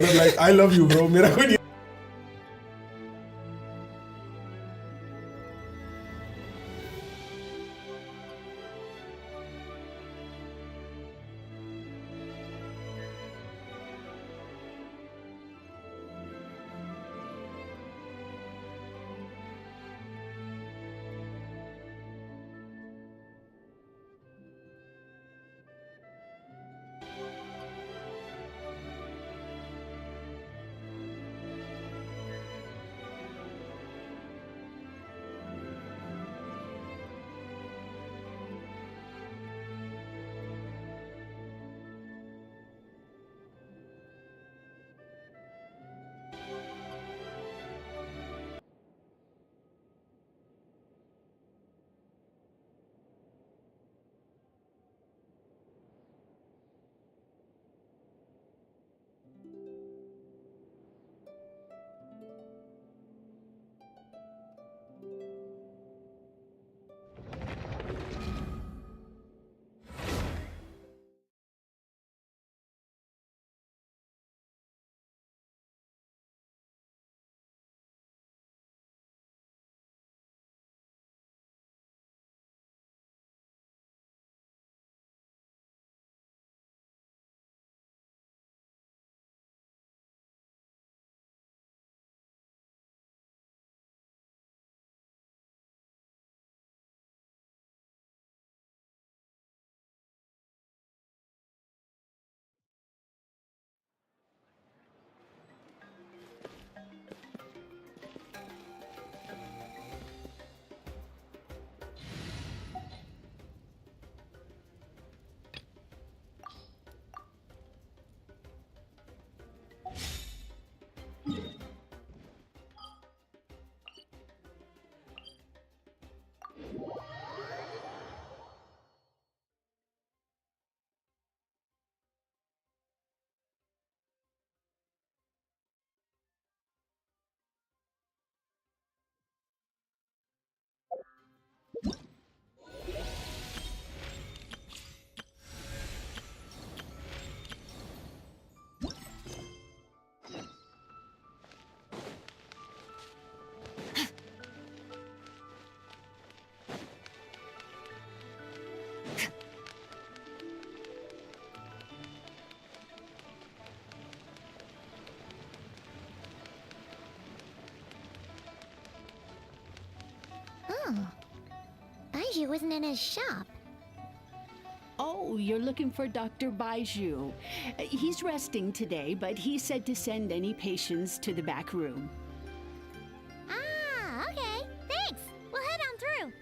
Like, I love you, bro. मेरा कोई नहीं Oh, Baiju isn't in his shop. Oh, you're looking for Dr. Baiju. He's resting today, but he said to send any patients to the back room. Ah, okay. Thanks. We'll head on through.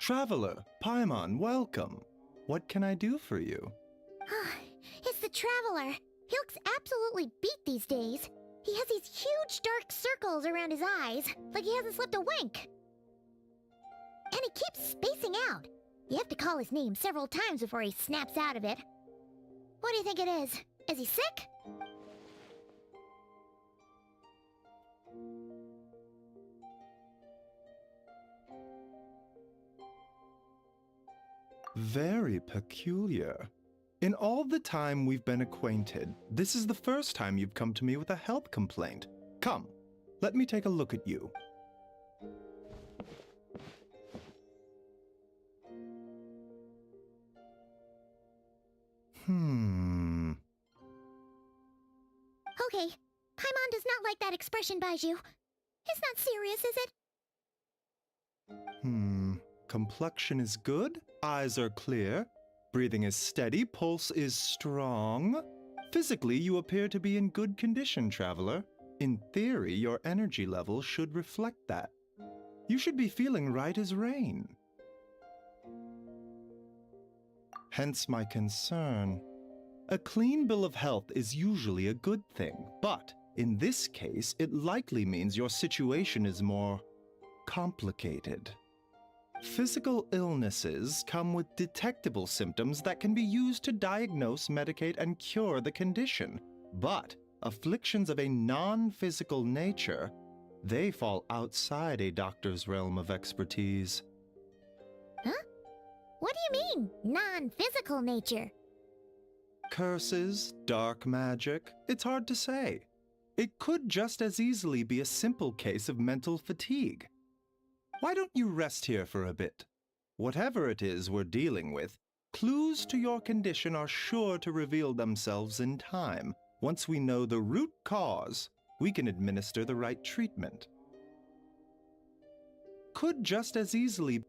Traveler, Paimon, welcome. What can I do for you? It's the Traveler. He looks absolutely beat these days. He has these huge dark circles around his eyes, like he hasn't slept a wink. And he keeps spacing out. You have to call his name several times before he snaps out of it. What do you think it is? Is he sick? Very peculiar. In all the time we've been acquainted, this is the first time you've come to me with a health complaint. Come, let me take a look at you. Okay, Paimon does not like that expression, Baiju. It's not serious, is it? Complexion is good, eyes are clear, breathing is steady, pulse is strong. Physically, you appear to be in good condition, traveler. In theory, your energy level should reflect that. You should be feeling right as rain. Hence my concern. A clean bill of health is usually a good thing, but in this case, it likely means your situation is more complicated. Physical illnesses come with detectable symptoms that can be used to diagnose, medicate, and cure the condition. But afflictions of a non-physical nature, they fall outside a doctor's realm of expertise. Huh? What do you mean, non-physical nature? Curses, dark magic, it's hard to say. It could just as easily be a simple case of mental fatigue. Why don't you rest here for a bit? Whatever it is we're dealing with, clues to your condition are sure to reveal themselves in time. Once we know the root cause, we can administer the right treatment. Could just as easily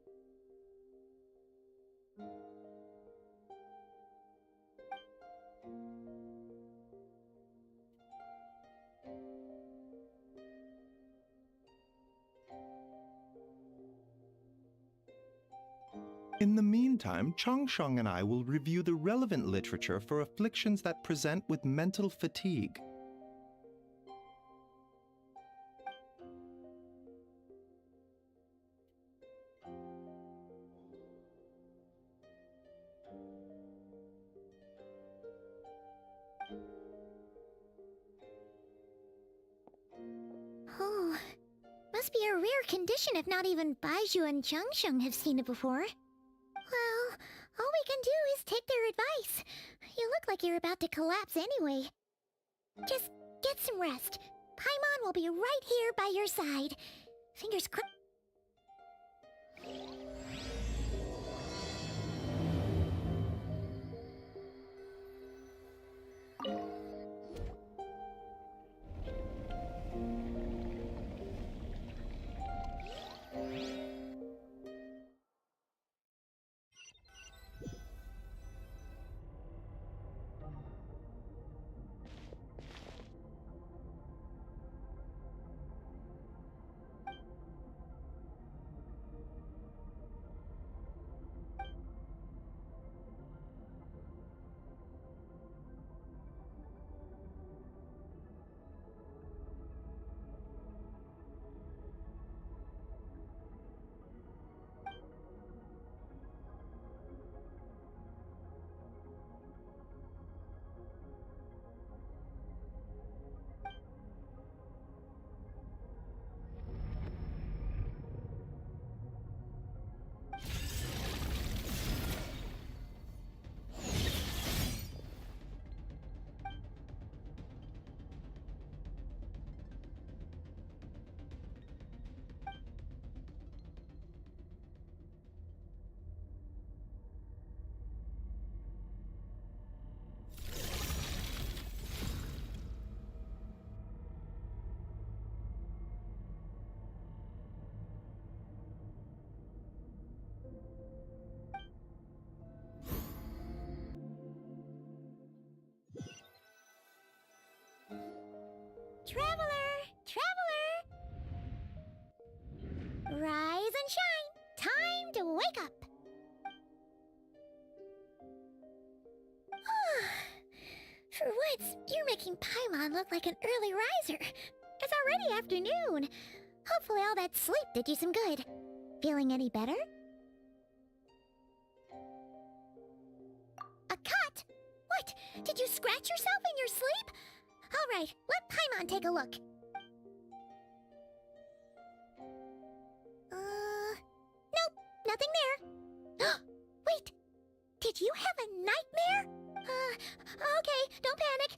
In the meantime, Changsheng and I will review the relevant literature for afflictions that present with mental fatigue. Oh, must be a rare condition if not even Baizhu and Changsheng have seen it before. Well, all we can do is take their advice. You look like you're about to collapse anyway. Just get some rest. Paimon will be right here by your side. Fingers crossed. Traveler! Traveler! Rise and shine! Time to wake up! For once, you're making Paimon look like an early riser. It's already afternoon. Hopefully all that sleep did you some good. Feeling any better? A cut? What? Did you scratch yourself in your sleep? All right, let Paimon take a look. Nope, nothing there. Wait, did you have a nightmare? Okay, don't panic.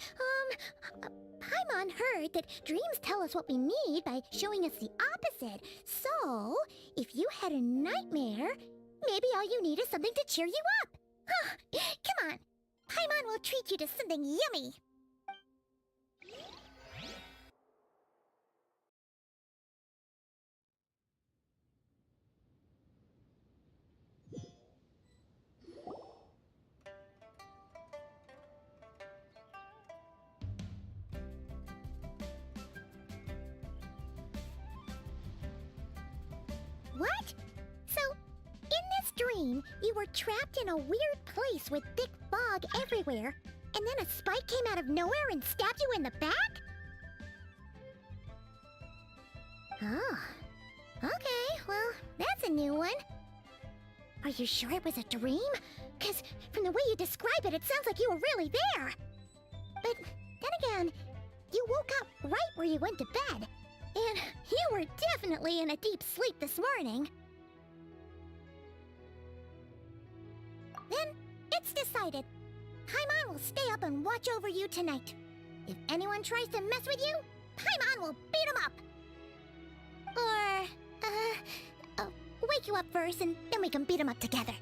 Paimon heard that dreams tell us what we need by showing us the opposite. So, if you had a nightmare, maybe all you need is something to cheer you up. Come on, Paimon will treat you to something yummy. What? So, in this dream, you were trapped in a weird place with thick fog everywhere, and then a spike came out of nowhere and stabbed you in the back? Oh. Okay, a new one. Are you sure it was a dream? Because from the way you describe it, it sounds like you were really there. But then again, you woke up right where you went to bed. And you were definitely in a deep sleep this morning. Then, it's decided. Paimon will stay up and watch over you tonight. If anyone tries to mess with you, Paimon will beat him up. Or, wake you up first and then we can beat him up together.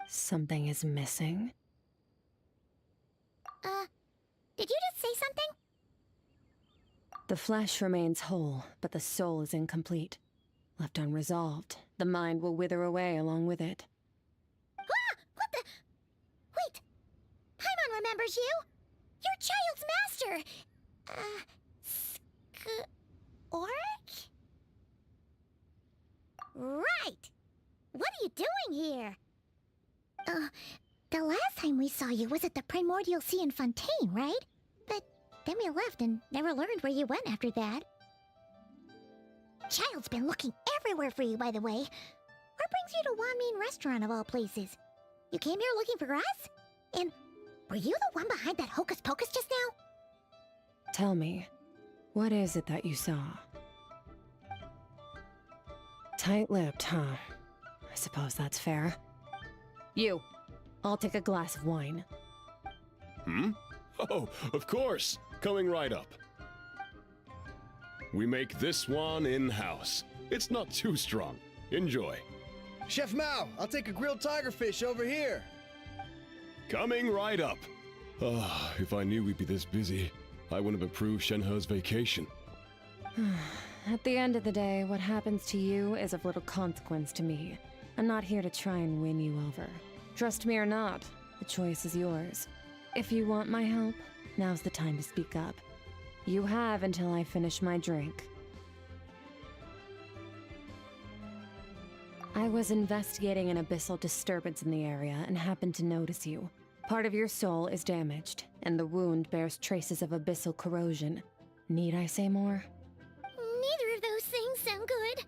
Something is missing? Did you just say something? The flesh remains whole, but the soul is incomplete. Left unresolved, the mind will wither away along with it. Ah! What the? Wait! Paimon remembers you! Your child's master! Skirk? Right! What are you doing here? The last time we saw you was at the Primordial Sea in Fontaine, right? But then we left and never learned where you went after that. Child's been looking everywhere for you, by the way. What brings you to Wanmin Restaurant of all places? You came here looking for us? And were you the one behind that hocus pocus just now? Tell me, what is it that you saw? Tight-lipped, huh? I suppose that's fair. You, I'll take a glass of wine. Hmm? Oh, of course. Coming right up. We make this one in-house. It's not too strong. Enjoy. Chef Mao, I'll take a grilled tigerfish over here. Coming right up. Ah, if I knew we'd be this busy, I wouldn't have approved Shenhe's vacation. At the end of the day, what happens to you is of little consequence to me. I'm not here to try and win you over. Trust me or not, the choice is yours. If you want my help, now's the time to speak up. You have until I finish my drink. I was investigating an abyssal disturbance in the area and happened to notice you. Part of your soul is damaged, and the wound bears traces of abyssal corrosion. Need I say more? Neither of those things sound good.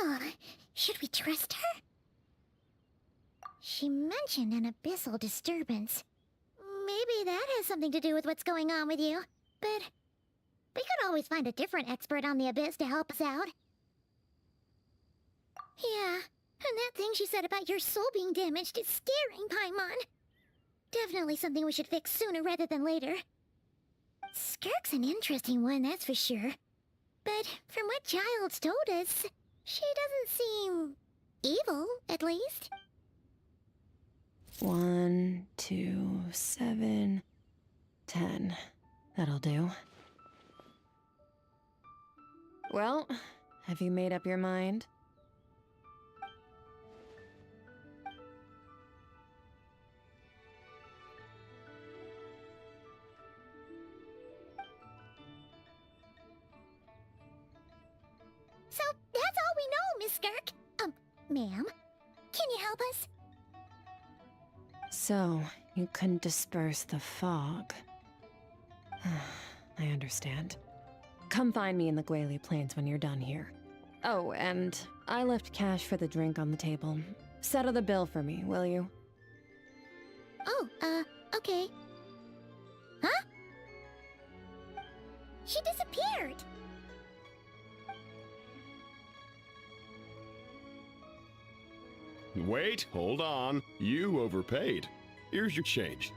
Well, should we trust her? She mentioned an abyssal disturbance. Maybe that has something to do with what's going on with you. But we could always find a different expert on the abyss to help us out. Yeah, and that thing she said about your soul being damaged is scaring, Paimon. Definitely something we should fix sooner rather than later. Skirk's an interesting one, that's for sure. But from what Child's told us, she doesn't seem evil, at least. 1, 2, 7, 10. That'll do. Well, have you made up your mind? So, that's all we know, Miss Skirk. Ma'am, can you help us? So, you couldn't disperse the fog. I understand. Come find me in the Guili Plains when you're done here. Oh, and I left cash for the drink on the table. Settle the bill for me, will you? Oh, okay. Huh? She disappeared! Wait, hold on. You overpaid. Here's your change.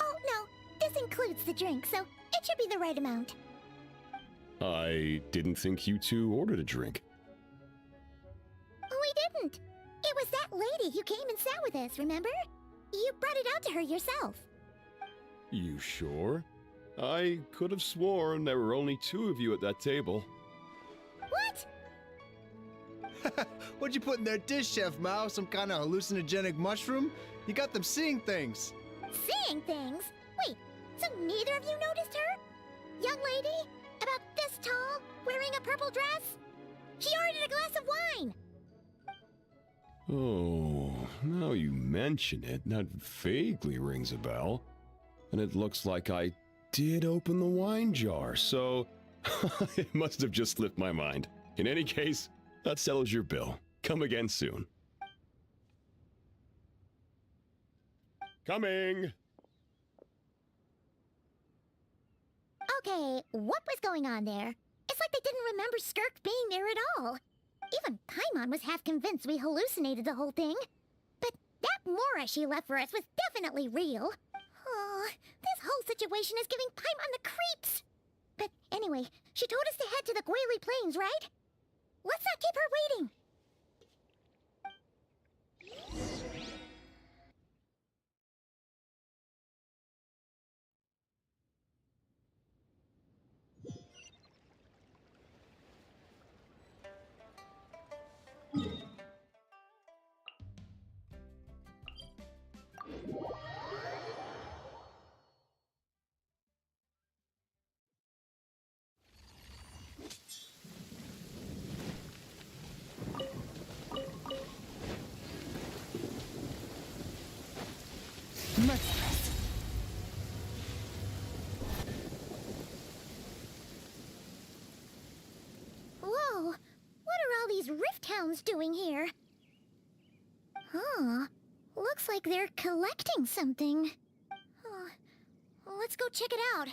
Oh, no. This includes the drink, so it should be the right amount. I didn't think you two ordered a drink. We didn't. It was that lady who came and sat with us, remember? You brought it out to her yourself. You sure? I could have sworn there were only two of you at that table. What? What'd you put in their dish, Chef Mao? Some kind of hallucinogenic mushroom? You got them seeing things. Seeing things? Wait, so neither of you noticed her? Young lady? About this tall? Wearing a purple dress? She ordered a glass of wine! Oh, now you mention it, that vaguely rings a bell. And it looks like I did open the wine jar, so it must have just slipped my mind. In any case, that settles your bill. Come again soon. Coming! Okay, what was going on there? It's like they didn't remember Skirk being there at all. Even Paimon was half convinced we hallucinated the whole thing. But that Mora she left for us was definitely real. Oh, this whole situation is giving Paimon the creeps. But anyway, she told us to head to the Guili Plains, right? Let's not keep her waiting. Merciless. Whoa, what are all these rift hounds doing here? Huh, looks like they're collecting something. Let's go check it out.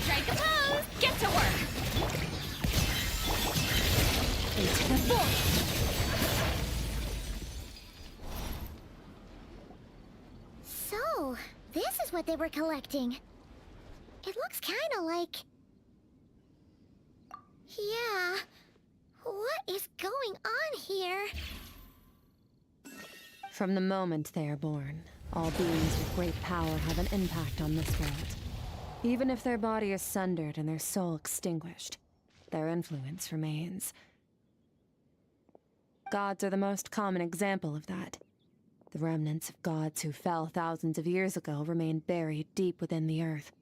Strike a pose! Get to work! Into the void! So, this is what they were collecting. It looks kinda like... Yeah, what is going on here? From the moment they are born, all beings with great power have an impact on this world. Even if their body is sundered and their soul extinguished, their influence remains. Gods are the most common example of that. The remnants of gods who fell thousands of years ago remain buried deep within the earth,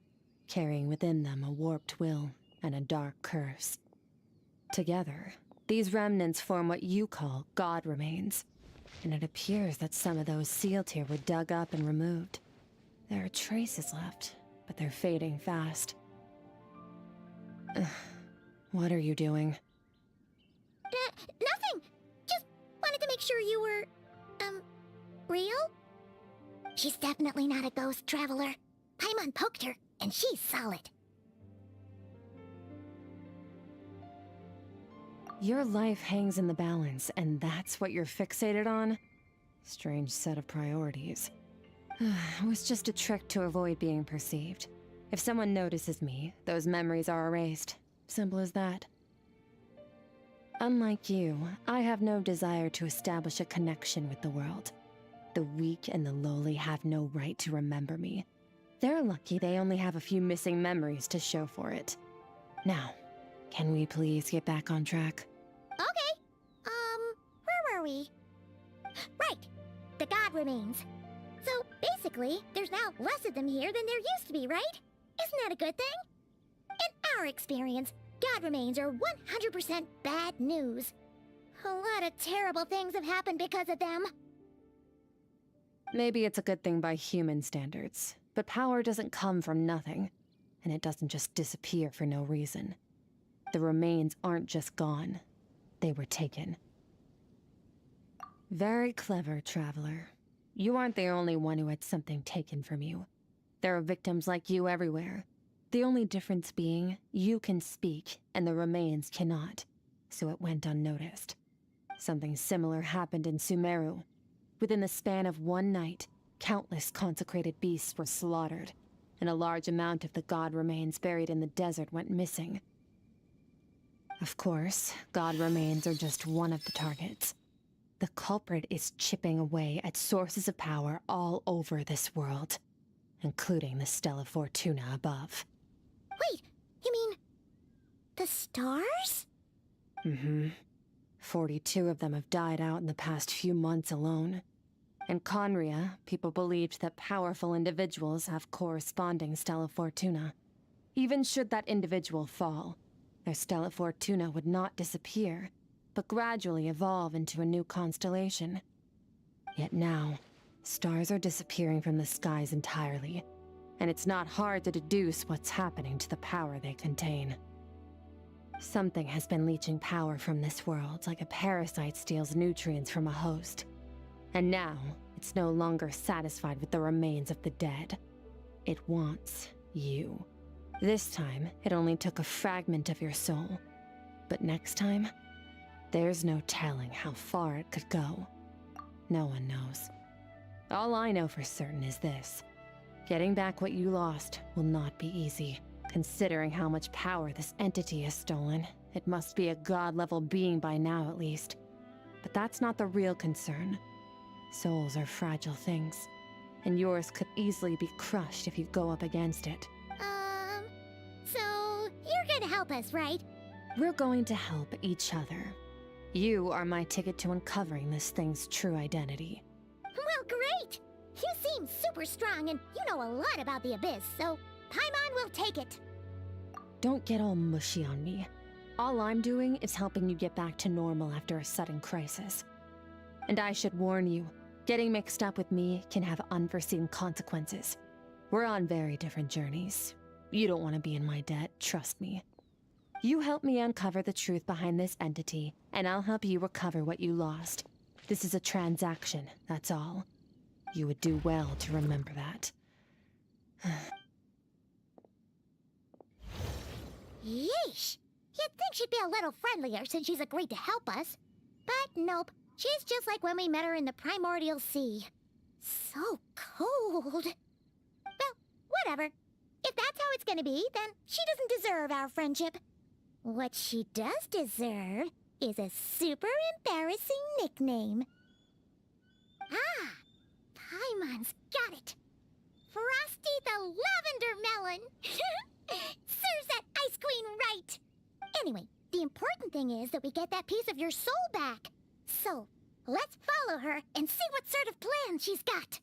carrying within them a warped will and a dark curse. Together, these remnants form what you call god remains, and it appears that some of those sealed here were dug up and removed. There are traces left, but they're fading fast. What are you doing? Nothing! Just wanted to make sure you were, real? She's definitely not a ghost traveler. Paimon poked her, and she's solid. Your life hangs in the balance, and that's what you're fixated on? Strange set of priorities. It was just a trick to avoid being perceived. If someone notices me, those memories are erased. Simple as that. Unlike you, I have no desire to establish a connection with the world. The weak and the lowly have no right to remember me. They're lucky they only have a few missing memories to show for it. Now, can we please get back on track? Okay. Where were we? Right. The god remains. So, basically, there's now less of them here than there used to be, right? Isn't that a good thing? In our experience, god remains are 100% bad news. A lot of terrible things have happened because of them. Maybe it's a good thing by human standards, but power doesn't come from nothing, and it doesn't just disappear for no reason. The remains aren't just gone. They were taken. Very clever, traveler. You aren't the only one who had something taken from you. There are victims like you everywhere. The only difference being, you can speak, and the remains cannot, so it went unnoticed. Something similar happened in Sumeru. Within the span of one night, countless consecrated beasts were slaughtered, and a large amount of the god remains buried in the desert went missing. Of course, god remains are just one of the targets. The culprit is chipping away at sources of power all over this world, including the Stella Fortuna above. Wait, you mean the stars? Mm-hmm. 42 of them have died out in the past few months alone. In Conria, people believed that powerful individuals have corresponding Stella Fortuna. Even should that individual fall, their Stella Fortuna would not disappear, but gradually evolve into a new constellation. Yet now, stars are disappearing from the skies entirely, and it's not hard to deduce what's happening to the power they contain. Something has been leeching power from this world like a parasite steals nutrients from a host. And now, it's no longer satisfied with the remains of the dead. It wants you. This time, it only took a fragment of your soul. But next time, there's no telling how far it could go. No one knows. All I know for certain is this. Getting back what you lost will not be easy. Considering how much power this entity has stolen, it must be a god-level being by now at least. But that's not the real concern. Souls are fragile things, and yours could easily be crushed if you go up against it. So you're gonna help us, right? We're going to help each other. You are my ticket to uncovering this thing's true identity. Well, great! You seem super strong, and you know a lot about the Abyss, so Paimon will take it. Don't get all mushy on me. All I'm doing is helping you get back to normal after a sudden crisis. And I should warn you, getting mixed up with me can have unforeseen consequences. We're on very different journeys. You don't want to be in my debt, trust me. You help me uncover the truth behind this entity, and I'll help you recover what you lost. This is a transaction, that's all. You would do well to remember that. Yeesh! You'd think she'd be a little friendlier since she's agreed to help us. But nope, she's just like when we met her in the Primordial Sea. So cold. Well, whatever. If that's how it's gonna be, then she doesn't deserve our friendship. What she does deserve is a super embarrassing nickname. Ah! Paimon's got it. Frosty the Lavender Melon! Serves that ice queen right! Anyway, the important thing is that we get that piece of your soul back. So, let's follow her and see what sort of plan she's got.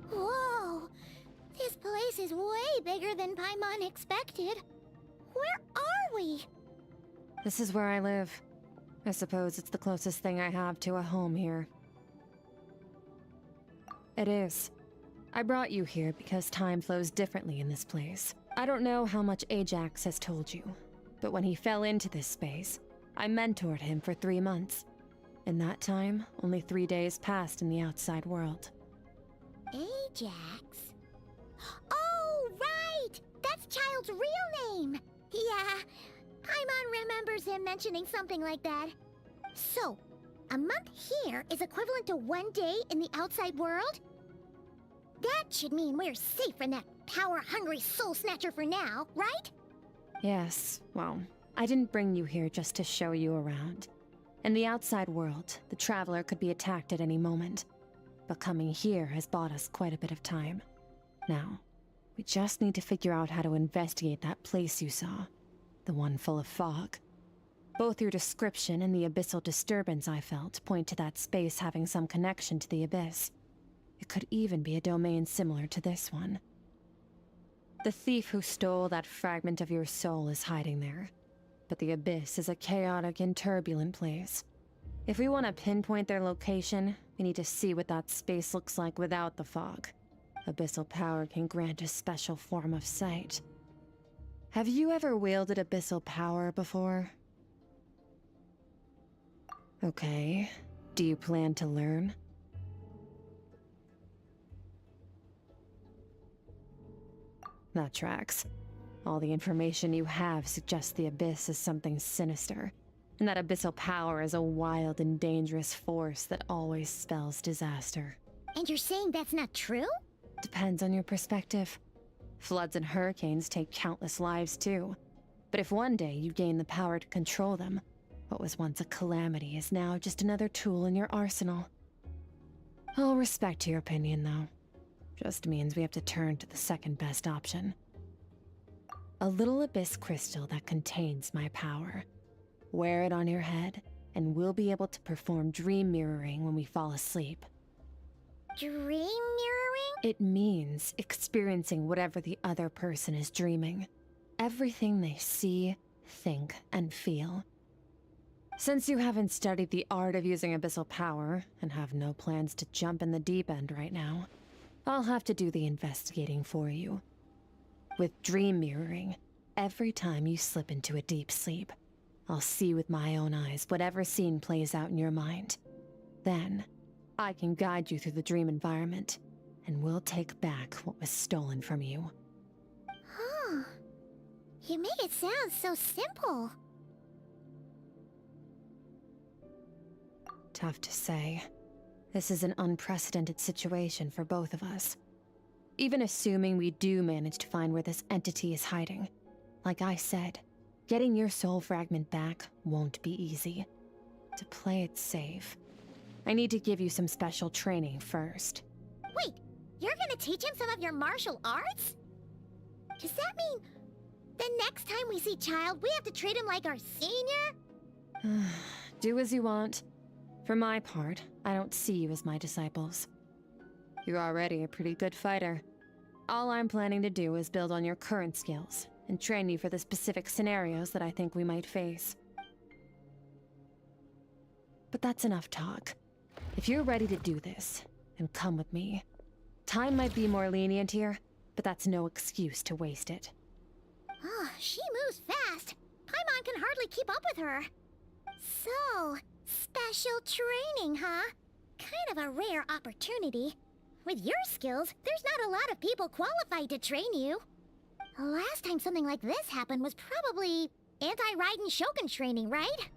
Whoa! This place is way bigger than Paimon expected. Where are we? This is where I live. I suppose it's the closest thing I have to a home here. It is. I brought you here because time flows differently in this place. I don't know how much Ajax has told you, but when he fell into this space, I mentored him for 3 months. In that time, only 3 days passed in the outside world. Ajax? Oh, right! That's Child's real name! Yeah, Paimon remembers him mentioning something like that. So, a month here is equivalent to 1 day in the outside world? That should mean we're safe from that power-hungry soul snatcher for now, right? Yes, well, I didn't bring you here just to show you around. In the outside world, the Traveler could be attacked at any moment. But coming here has bought us quite a bit of time. Now, we just need to figure out how to investigate that place you saw. The one full of fog. Both your description and the abyssal disturbance I felt point to that space having some connection to the Abyss. It could even be a domain similar to this one. The thief who stole that fragment of your soul is hiding there. But the Abyss is a chaotic and turbulent place. If we want to pinpoint their location, we need to see what that space looks like without the fog. Abyssal power can grant a special form of sight. Have you ever wielded abyssal power before? Okay. Do you plan to learn? That tracks. All the information you have suggests the Abyss is something sinister, and that abyssal power is a wild and dangerous force that always spells disaster. And you're saying that's not true? Depends on your perspective. Floods and hurricanes take countless lives too. But if one day you gain the power to control them, what was once a calamity is now just another tool in your arsenal. I'll respect your opinion, though. Just means we have to turn to the second best option. A little abyss crystal that contains my power. Wear it on your head, and we'll be able to perform dream mirroring when we fall asleep. Dream mirroring? It means experiencing whatever the other person is dreaming. Everything they see, think, and feel. Since you haven't studied the art of using abyssal power, and have no plans to jump in the deep end right now, I'll have to do the investigating for you. With dream mirroring, every time you slip into a deep sleep, I'll see with my own eyes whatever scene plays out in your mind. Then, I can guide you through the dream environment, and we'll take back what was stolen from you. Huh. You make it sound so simple. Tough to say. This is an unprecedented situation for both of us. Even assuming we do manage to find where this entity is hiding, like I said, getting your soul fragment back won't be easy. To play it safe, I need to give you some special training first. Wait, you're gonna teach him some of your martial arts? Does that mean the next time we see Child, we have to treat him like our senior? Do as you want. For my part, I don't see you as my disciples. You're already a pretty good fighter. All I'm planning to do is build on your current skills and train you for the specific scenarios that I think we might face. But that's enough talk. If you're ready to do this, then come with me. Time might be more lenient here, but that's no excuse to waste it. Oh, she moves fast. Paimon can hardly keep up with her. So, special training, huh? Kind of a rare opportunity. With your skills, there's not a lot of people qualified to train you. The last time something like this happened was probably anti-Raiden Shogun training, right?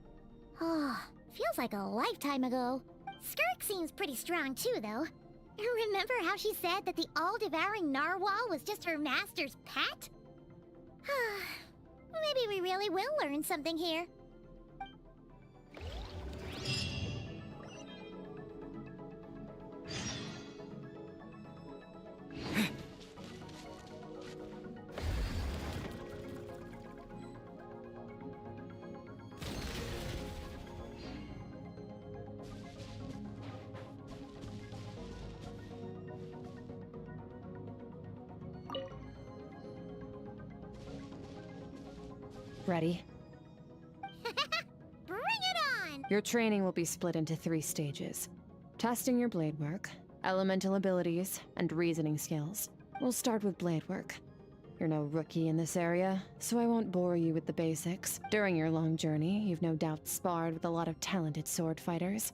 Oh, feels like a lifetime ago. Skirk seems pretty strong too, though. Remember how she said that the all-devouring narwhal was just her master's pet? Maybe we really will learn something here. Ready? Bring it on! Your training will be split into 3 stages. Testing your blade work, elemental abilities, and reasoning skills. We'll start with blade work. You're no rookie in this area, so I won't bore you with the basics. During your long journey, you've no doubt sparred with a lot of talented sword fighters.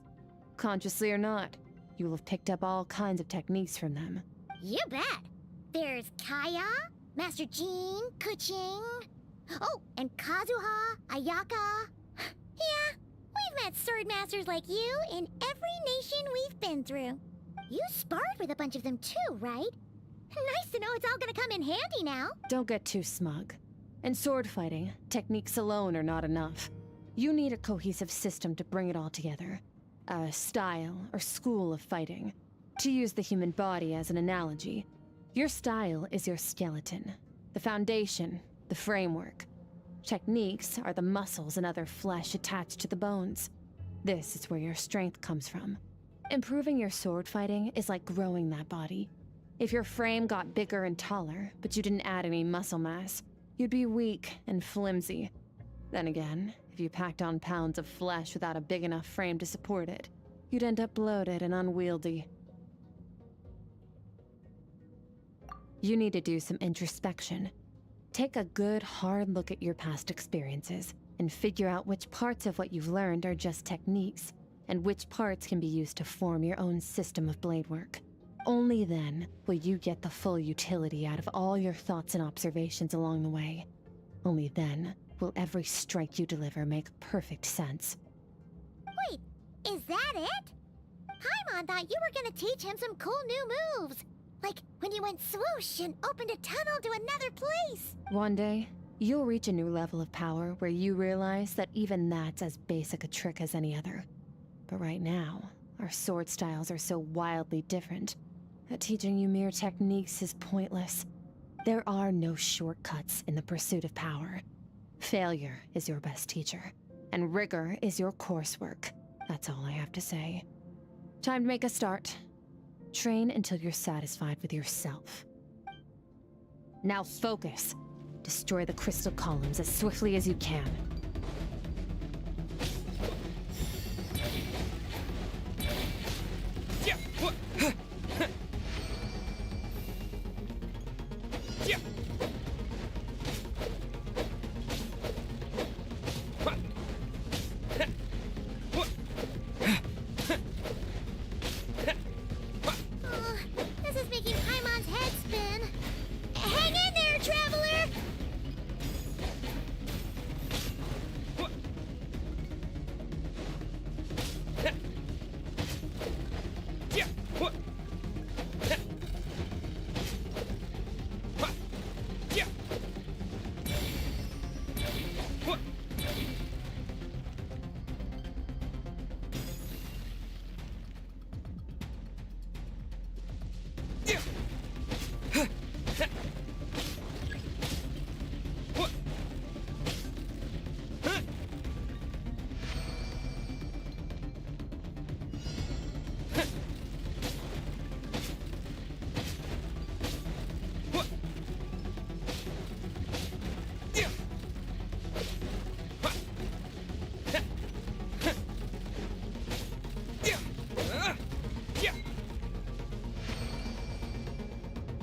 Consciously or not, you'll have picked up all kinds of techniques from them. You bet! There's Kaya, Master Jean, Kuching... Oh, and Kazuha, Ayaka. Yeah, we've met sword masters like you in every nation we've been through. You sparred with a bunch of them too, right? Nice to know it's all gonna come in handy now. Don't get too smug. In sword fighting, techniques alone are not enough. You need a cohesive system to bring it all together. A style or school of fighting. To use the human body as an analogy, your style is your skeleton, the foundation, the framework. Techniques are the muscles and other flesh attached to the bones. This is where your strength comes from. Improving your sword fighting is like growing that body. If your frame got bigger and taller, but you didn't add any muscle mass, you'd be weak and flimsy. Then again, if you packed on pounds of flesh without a big enough frame to support it, you'd end up bloated and unwieldy. You need to do some introspection. Take a good, hard look at your past experiences and figure out which parts of what you've learned are just techniques, and which parts can be used to form your own system of blade work. Only then will you get the full utility out of all your thoughts and observations along the way. Only then will every strike you deliver make perfect sense. Wait, is that it? Paimon thought you were gonna teach him some cool new moves. Like when you went swoosh and opened a tunnel to another place. One day, you'll reach a new level of power where you realize that even that's as basic a trick as any other. But right now, our sword styles are so wildly different that teaching you mere techniques is pointless. There are no shortcuts in the pursuit of power. Failure is your best teacher, and rigor is your coursework. That's all I have to say. Time to make a start. Train until you're satisfied with yourself. Now focus. Destroy the crystal columns as swiftly as you can. This is making Paimon's head spin. Hang in there, Traveler!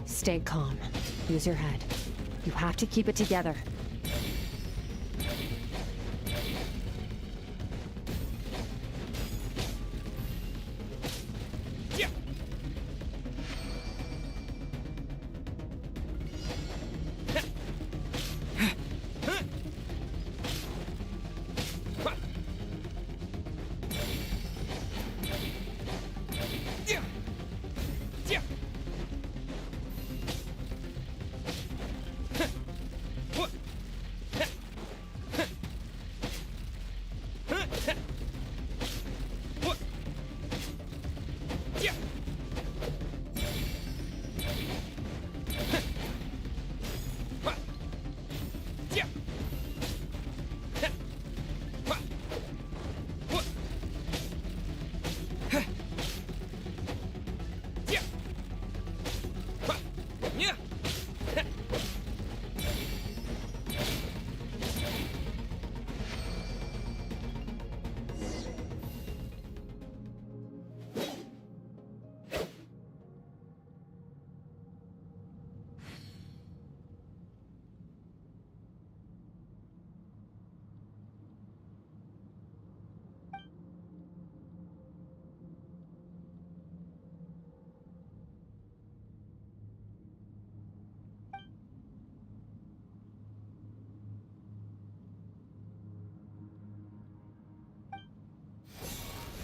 Stay calm. Use your head. You have to keep it together.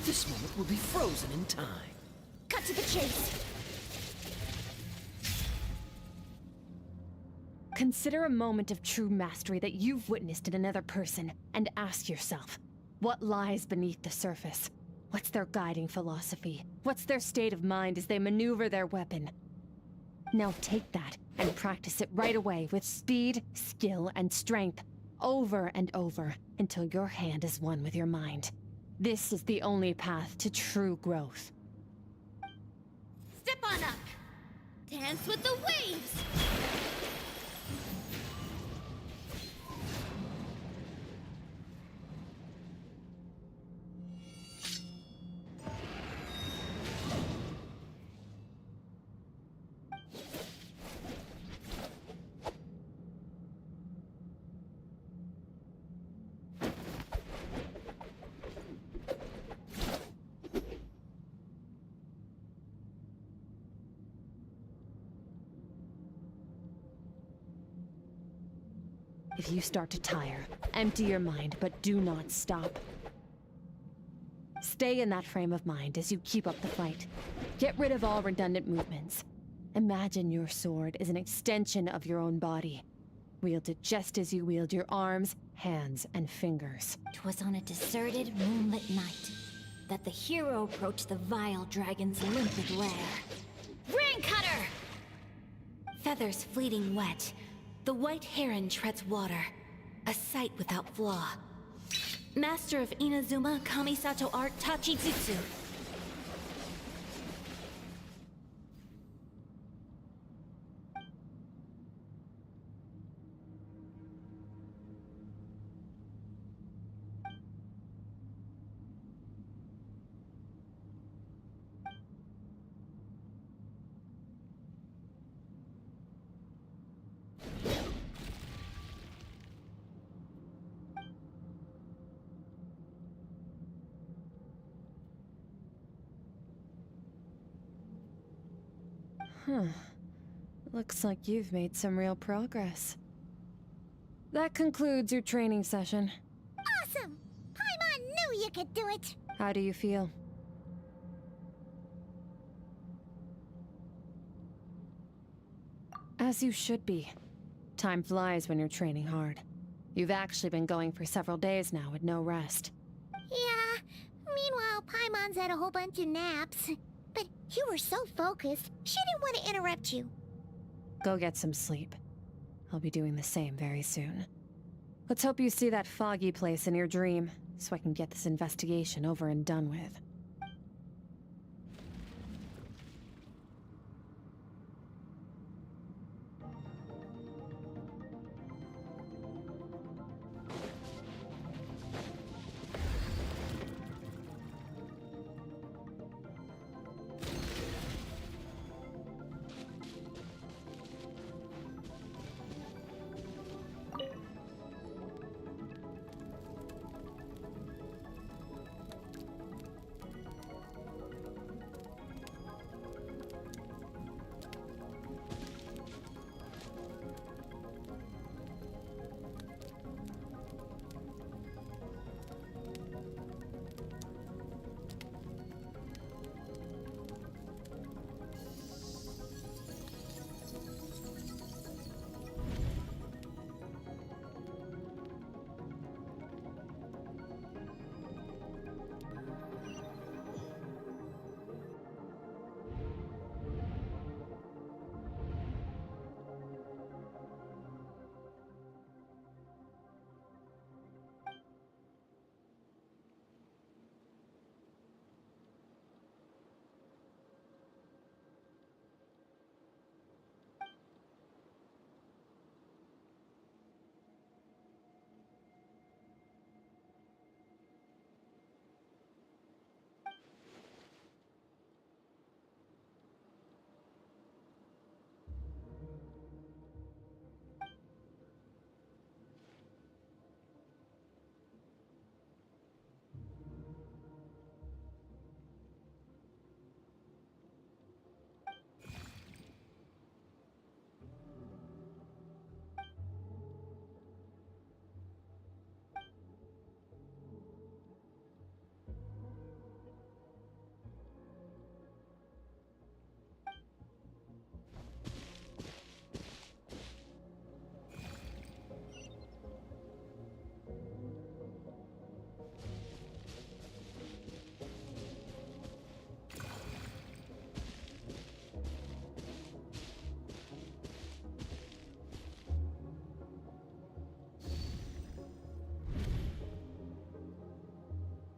This moment will be frozen in time. Cut to the chase. Consider a moment of true mastery that you've witnessed in another person, and ask yourself, what lies beneath the surface? What's their guiding philosophy? What's their state of mind as they maneuver their weapon? Now take that and practice it right away with speed, skill, and strength, over and over, until your hand is one with your mind. This is the only path to true growth. Step on up. Dance with the waves. If you start to tire, empty your mind, but do not stop. Stay in that frame of mind as you keep up the fight. Get rid of all redundant movements. Imagine your sword is an extension of your own body. Wield it just as you wield your arms, hands, and fingers. 'Twas on a deserted, moonlit night that the hero approached the vile dragon's limpid lair. Ring cutter! Feathers fleeting wet, the white heron treads water, a sight without flaw. Master of Inazuma Kamisato art Tachijutsu. Looks like you've made some real progress. That concludes your training session. Awesome! Paimon knew you could do it! How do you feel? As you should be. Time flies when you're training hard. You've actually been going for several days now with no rest. Yeah, meanwhile Paimon's had a whole bunch of naps. But you were so focused, she didn't want to interrupt you. Go get some sleep. I'll be doing the same very soon. Let's hope you see that foggy place in your dream, so I can get this investigation over and done with.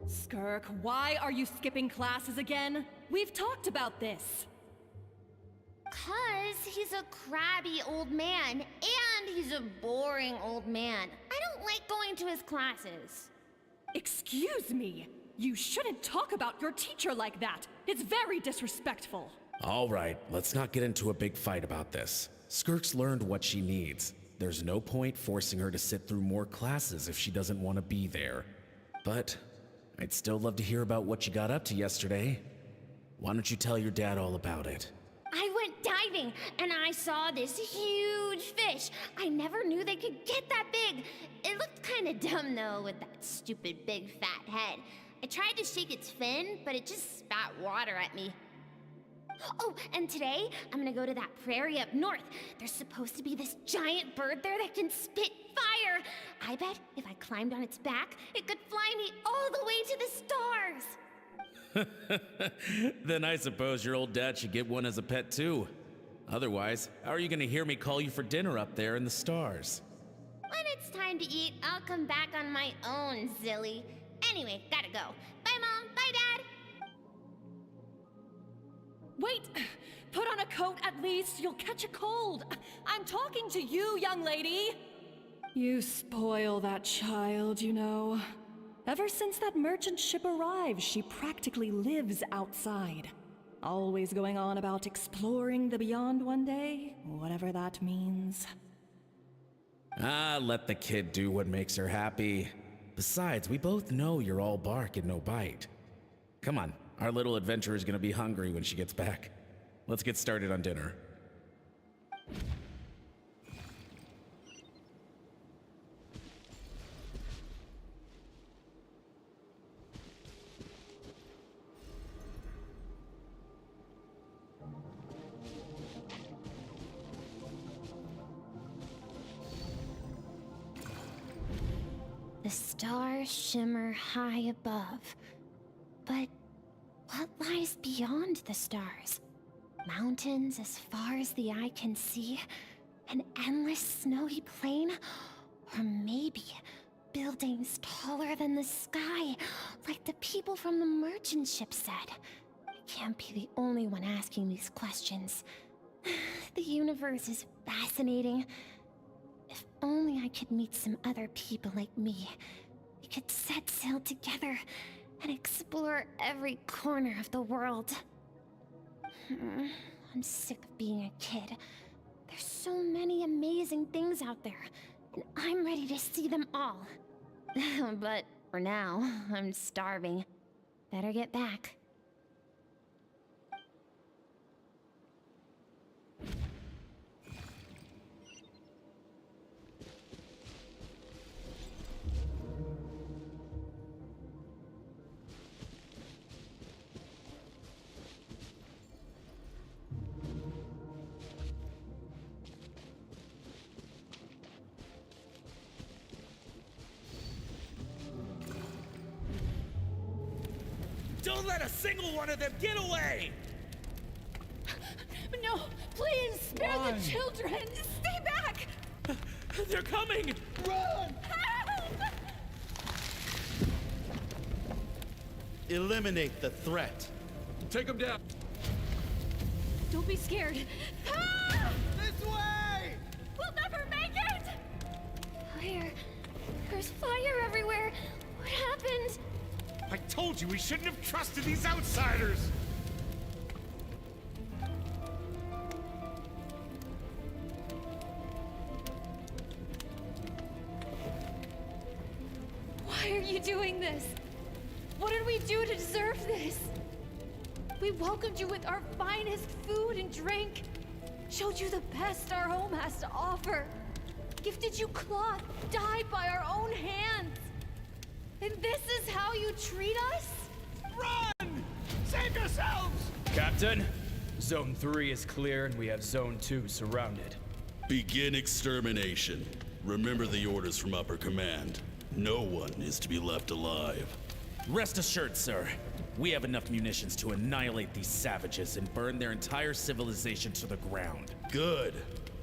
Skirk, why are you skipping classes again? We've talked about this. 'Cause he's a crabby old man, and he's a boring old man. I don't like going to his classes. Excuse me. You shouldn't talk about your teacher like that. It's very disrespectful. All right, let's not get into a big fight about this. Skirk's learned what she needs. There's no point forcing her to sit through more classes if she doesn't want to be there. But I'd still love to hear about what you got up to yesterday. Why don't you tell your dad all about it? I went diving. swimming, and I saw this huge fish. I never knew they could get that big. It looked kind of dumb, though, with that stupid big fat head. I tried to shake its fin, but it just spat water at me. Oh, and today, I'm gonna go to that prairie up north. There's supposed to be this giant bird there that can spit fire. I bet if I climbed on its back, it could fly me all the way to the stars. Then I suppose your old dad should get one as a pet too. Otherwise, how are you gonna hear me call you for dinner up there in the stars? When it's time to eat, I'll come back on my own, Zilly. Anyway, gotta go. Bye, Mom. Bye, Dad. Wait! Put on a coat at least. You'll catch a cold. I'm talking to you, young lady. You spoil that child, you know. Ever since that merchant ship arrived, she practically lives outside. Always going on about exploring the beyond one day, whatever that means. Ah, let the kid do what makes her happy. Besides, we both know you're all bark and no bite. Come on, our little adventurer is gonna be hungry when she gets back. Let's get started on dinner. The stars shimmer high above. But what lies beyond the stars? Mountains as far as the eye can see? An endless snowy plain? Or maybe buildings taller than the sky, like the people from the merchant ship said? I can't be the only one asking these questions. The universe is fascinating. If only I could meet some other people like me. We could set sail together and explore every corner of the world. I'm sick of being a kid. There's so many amazing things out there, and I'm ready to see them all. But for now, I'm starving. Better get back. Don't let a single one of them get away! No, please, spare the children! Stay back! They're coming! Run! Help! Eliminate the threat. Take them down! Don't be scared. Ah! This way! We'll never make it! Fire. There's fire everywhere. What happened? I told you we shouldn't have trusted these outsiders! Why are you doing this? What did we do to deserve this? We welcomed you with our finest food and drink, showed you the best our home has to offer, gifted you cloth dyed by our own hands. And this is how you treat us? Run! Save yourselves! Captain, Zone 3 is clear and we have Zone 2 surrounded. Begin extermination. Remember the orders from upper command. No one is to be left alive. Rest assured, sir. We have enough munitions to annihilate these savages and burn their entire civilization to the ground. Good.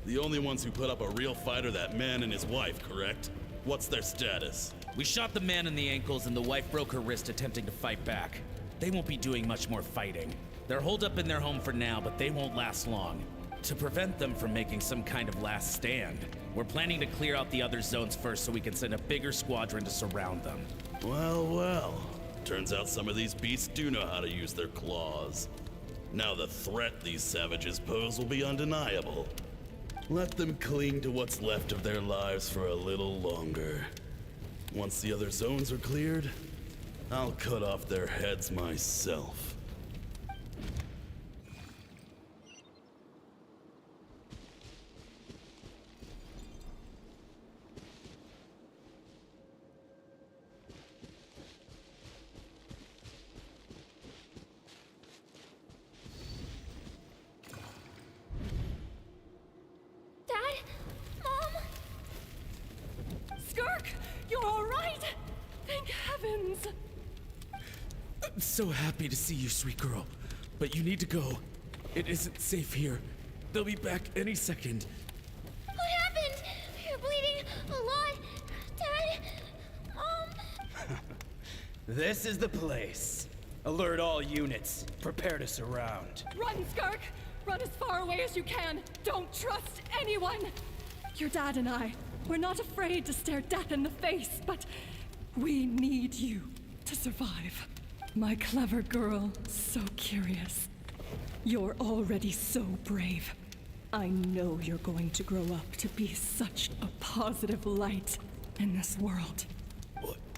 The only ones who put up a real fight are that man and his wife, correct? What's their status? We shot the man in the ankles and the wife broke her wrist attempting to fight back. They won't be doing much more fighting. They're holed up in their home for now, but they won't last long. To prevent them from making some kind of last stand, we're planning to clear out the other zones first so we can send a bigger squadron to surround them. Well, well. Turns out some of these beasts do know how to use their claws. Now the threat these savages pose will be undeniable. Let them cling to what's left of their lives for a little longer. Once the other zones are cleared, I'll cut off their heads myself. You're all right? Thank heavens. I'm so happy to see you, sweet girl. But you need to go. It isn't safe here. They'll be back any second. What happened? You're bleeding a lot. Dad, This is the place. Alert all units. Prepare to surround. Run, Skirk! Run as far away as you can. Don't trust anyone. Your dad and I, we're not afraid to stare death in the face, but we need you to survive. My clever girl, so curious. You're already so brave. I know you're going to grow up to be such a positive light in this world.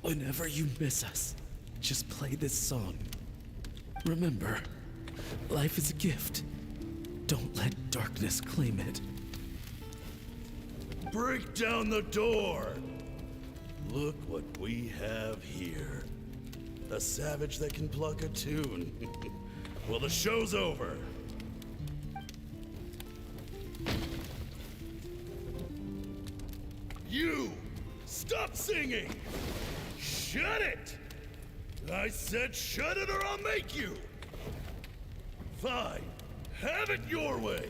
Whenever you miss us, just play this song. Remember, life is a gift. Don't let darkness claim it. Break down the door! Look what we have here. A savage that can pluck a tune. Well, the show's over. You! Stop singing! Shut it! I said shut it or I'll make you! Fine. Have it your way!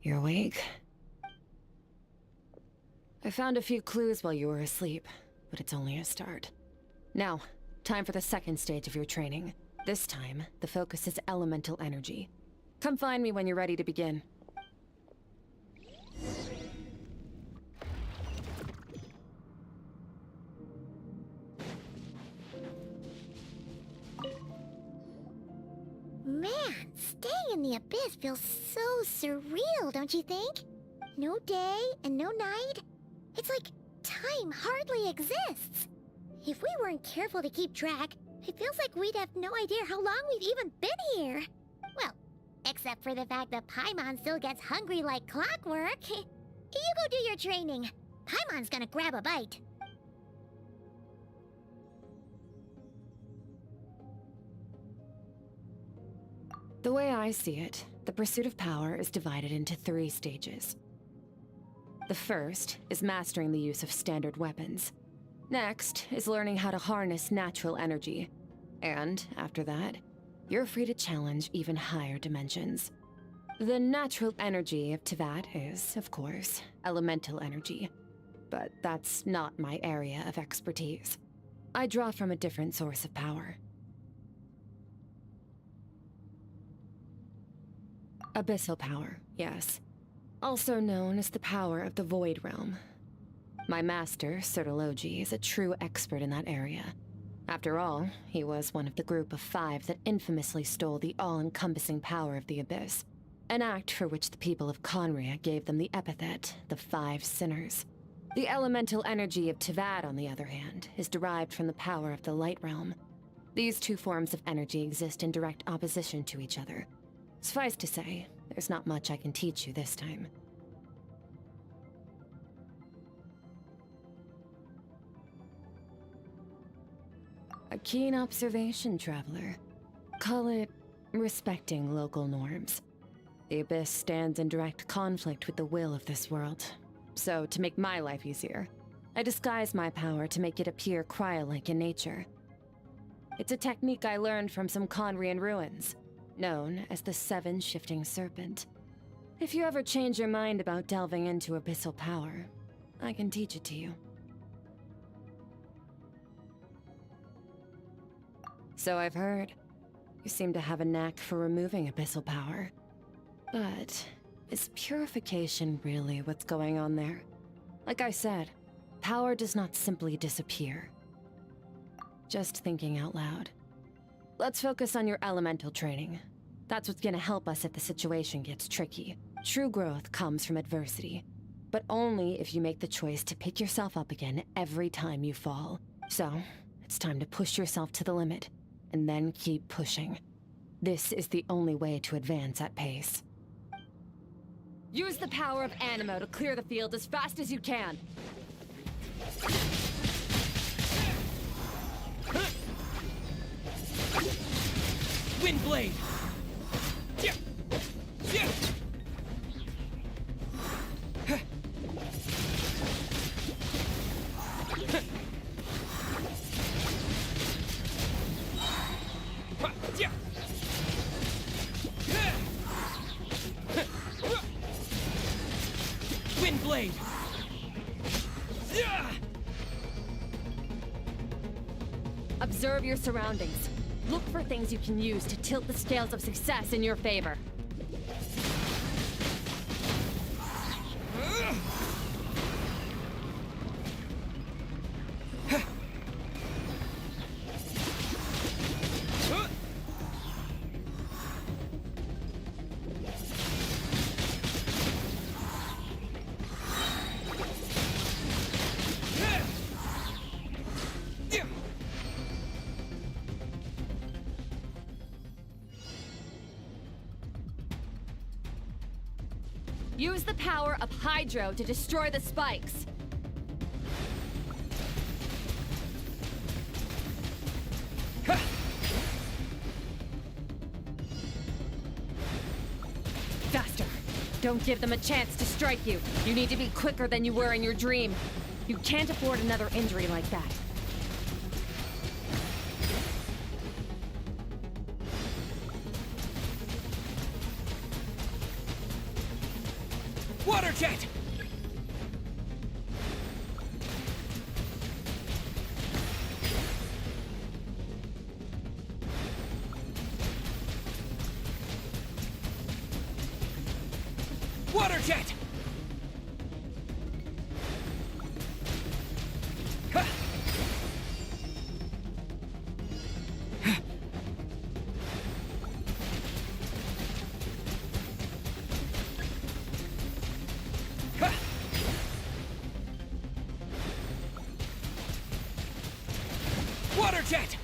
You're awake? I found a few clues while you were asleep, but it's only a start. Now, time for the second stage of your training. This time, the focus is elemental energy. Come find me when you're ready to begin. Man, staying in the abyss feels so surreal, don't you think? No day and no night. It's like time hardly exists. If we weren't careful to keep track, it feels like we'd have no idea how long we've even been here. Well, except for the fact that Paimon still gets hungry like clockwork. You go do your training. Paimon's gonna grab a bite. The way I see it, the pursuit of power is divided into 3 stages. The first is mastering the use of standard weapons. Next is learning how to harness natural energy. And after that, you're free to challenge even higher dimensions. The natural energy of Teyvat is, of course, elemental energy. But that's not my area of expertise. I draw from a different source of power. Abyssal power, yes. Also known as the power of the Void Realm. My master, Sertologi, is a true expert in that area. After all, he was one of the group of 5 that infamously stole the all-encompassing power of the Abyss, an act for which the people of Conria gave them the epithet, the 5 Sinners. The elemental energy of Teyvat, on the other hand, is derived from the power of the Light Realm. These 2 forms of energy exist in direct opposition to each other. Suffice to say, there's not much I can teach you this time. A keen observation, traveler. Call it respecting local norms. The Abyss stands in direct conflict with the will of this world. So, to make my life easier, I disguise my power to make it appear cryo-like in nature. It's a technique I learned from some Conrian ruins, known as the 7 Shifting Serpent. If you ever change your mind about delving into abyssal power, I can teach it to you. So I've heard. You seem to have a knack for removing abyssal power. But is purification really what's going on there? Like I said, power does not simply disappear. Just thinking out loud. Let's focus on your elemental training. That's what's gonna help us if the situation gets tricky. True growth comes from adversity, but only if you make the choice to pick yourself up again every time you fall. So, it's time to push yourself to the limit, and then keep pushing. This is the only way to advance at pace. Use the power of Animo to clear the field as fast as you can. Windblade! Windblade! Observe your surroundings. Look for things you can use to tilt the scales of success in your favor. Use the power of Hydro to destroy the spikes. Faster! Don't give them a chance to strike you. You need to be quicker than you were in your dream. You can't afford another injury like that. Water jet! Water jet! Water jet!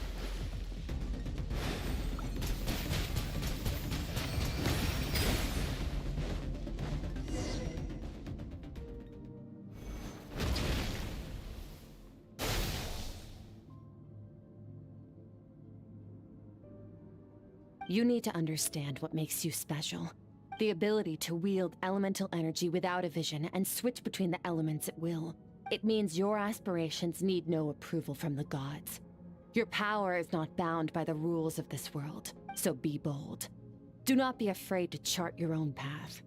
You need to understand what makes you special. The ability to wield elemental energy without a vision and switch between the elements at will. It means your aspirations need no approval from the gods. Your power is not bound by the rules of this world, so be bold. Do not be afraid to chart your own path.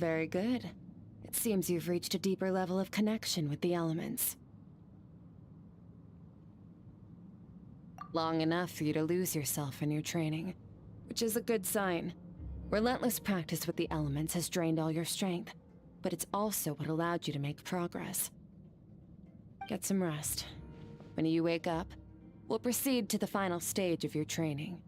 Very good. It seems you've reached a deeper level of connection with the elements. Long enough for you to lose yourself in your training, which is a good sign. Relentless practice with the elements has drained all your strength, but it's also what allowed you to make progress. Get some rest. When you wake up, we'll proceed to the final stage of your training.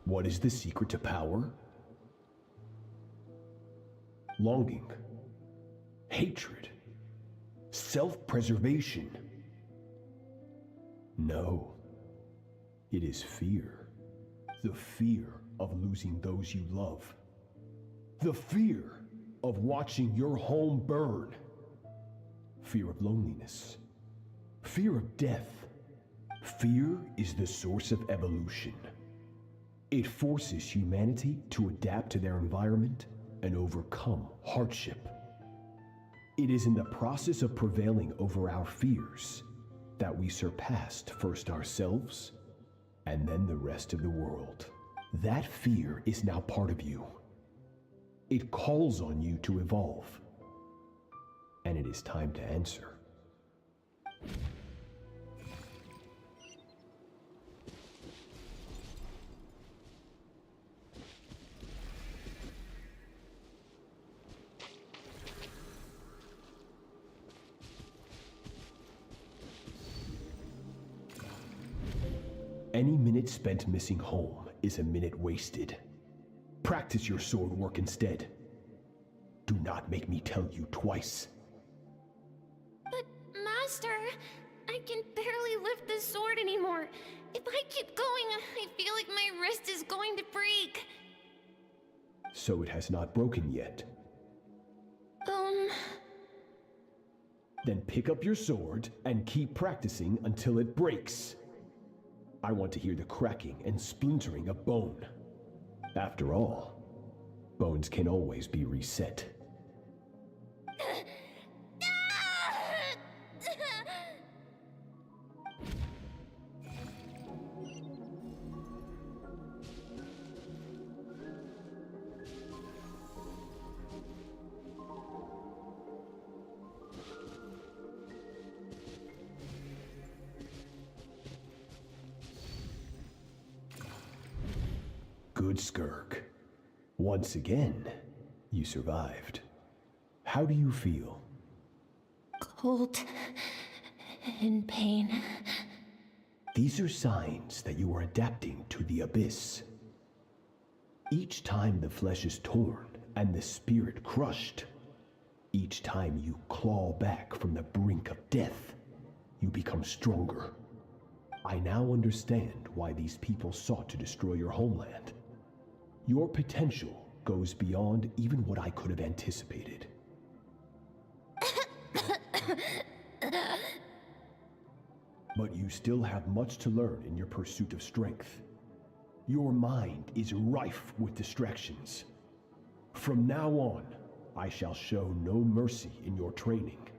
What is the secret to power? Longing, hatred, self-preservation. No, it is fear. The fear of losing those you love. The fear of watching your home burn. Fear of loneliness. Fear of death. Fear is the source of evolution. It forces humanity to adapt to their environment and overcome hardship. It is in the process of prevailing over our fears that we surpassed first ourselves and then the rest of the world. That fear is now part of you. It calls on you to evolve, and it is time to answer. Any minute spent missing home is a minute wasted. Practice your sword work instead. Do not make me tell you twice. But, Master, I can barely lift the sword anymore. If I keep going, I feel like my wrist is going to break. So it has not broken yet. Then pick up your sword and keep practicing until it breaks. I want to hear the cracking and splintering of bone. After all, bones can always be reset. Good, Skirk. Once again, you survived. How do you feel? Cold and pain. These are signs that you are adapting to the abyss. Each time the flesh is torn and the spirit crushed, each time you claw back from the brink of death, you become stronger. I now understand why these people sought to destroy your homeland. Your potential goes beyond even what I could have anticipated. But you still have much to learn in your pursuit of strength. Your mind is rife with distractions. From now on, I shall show no mercy in your training.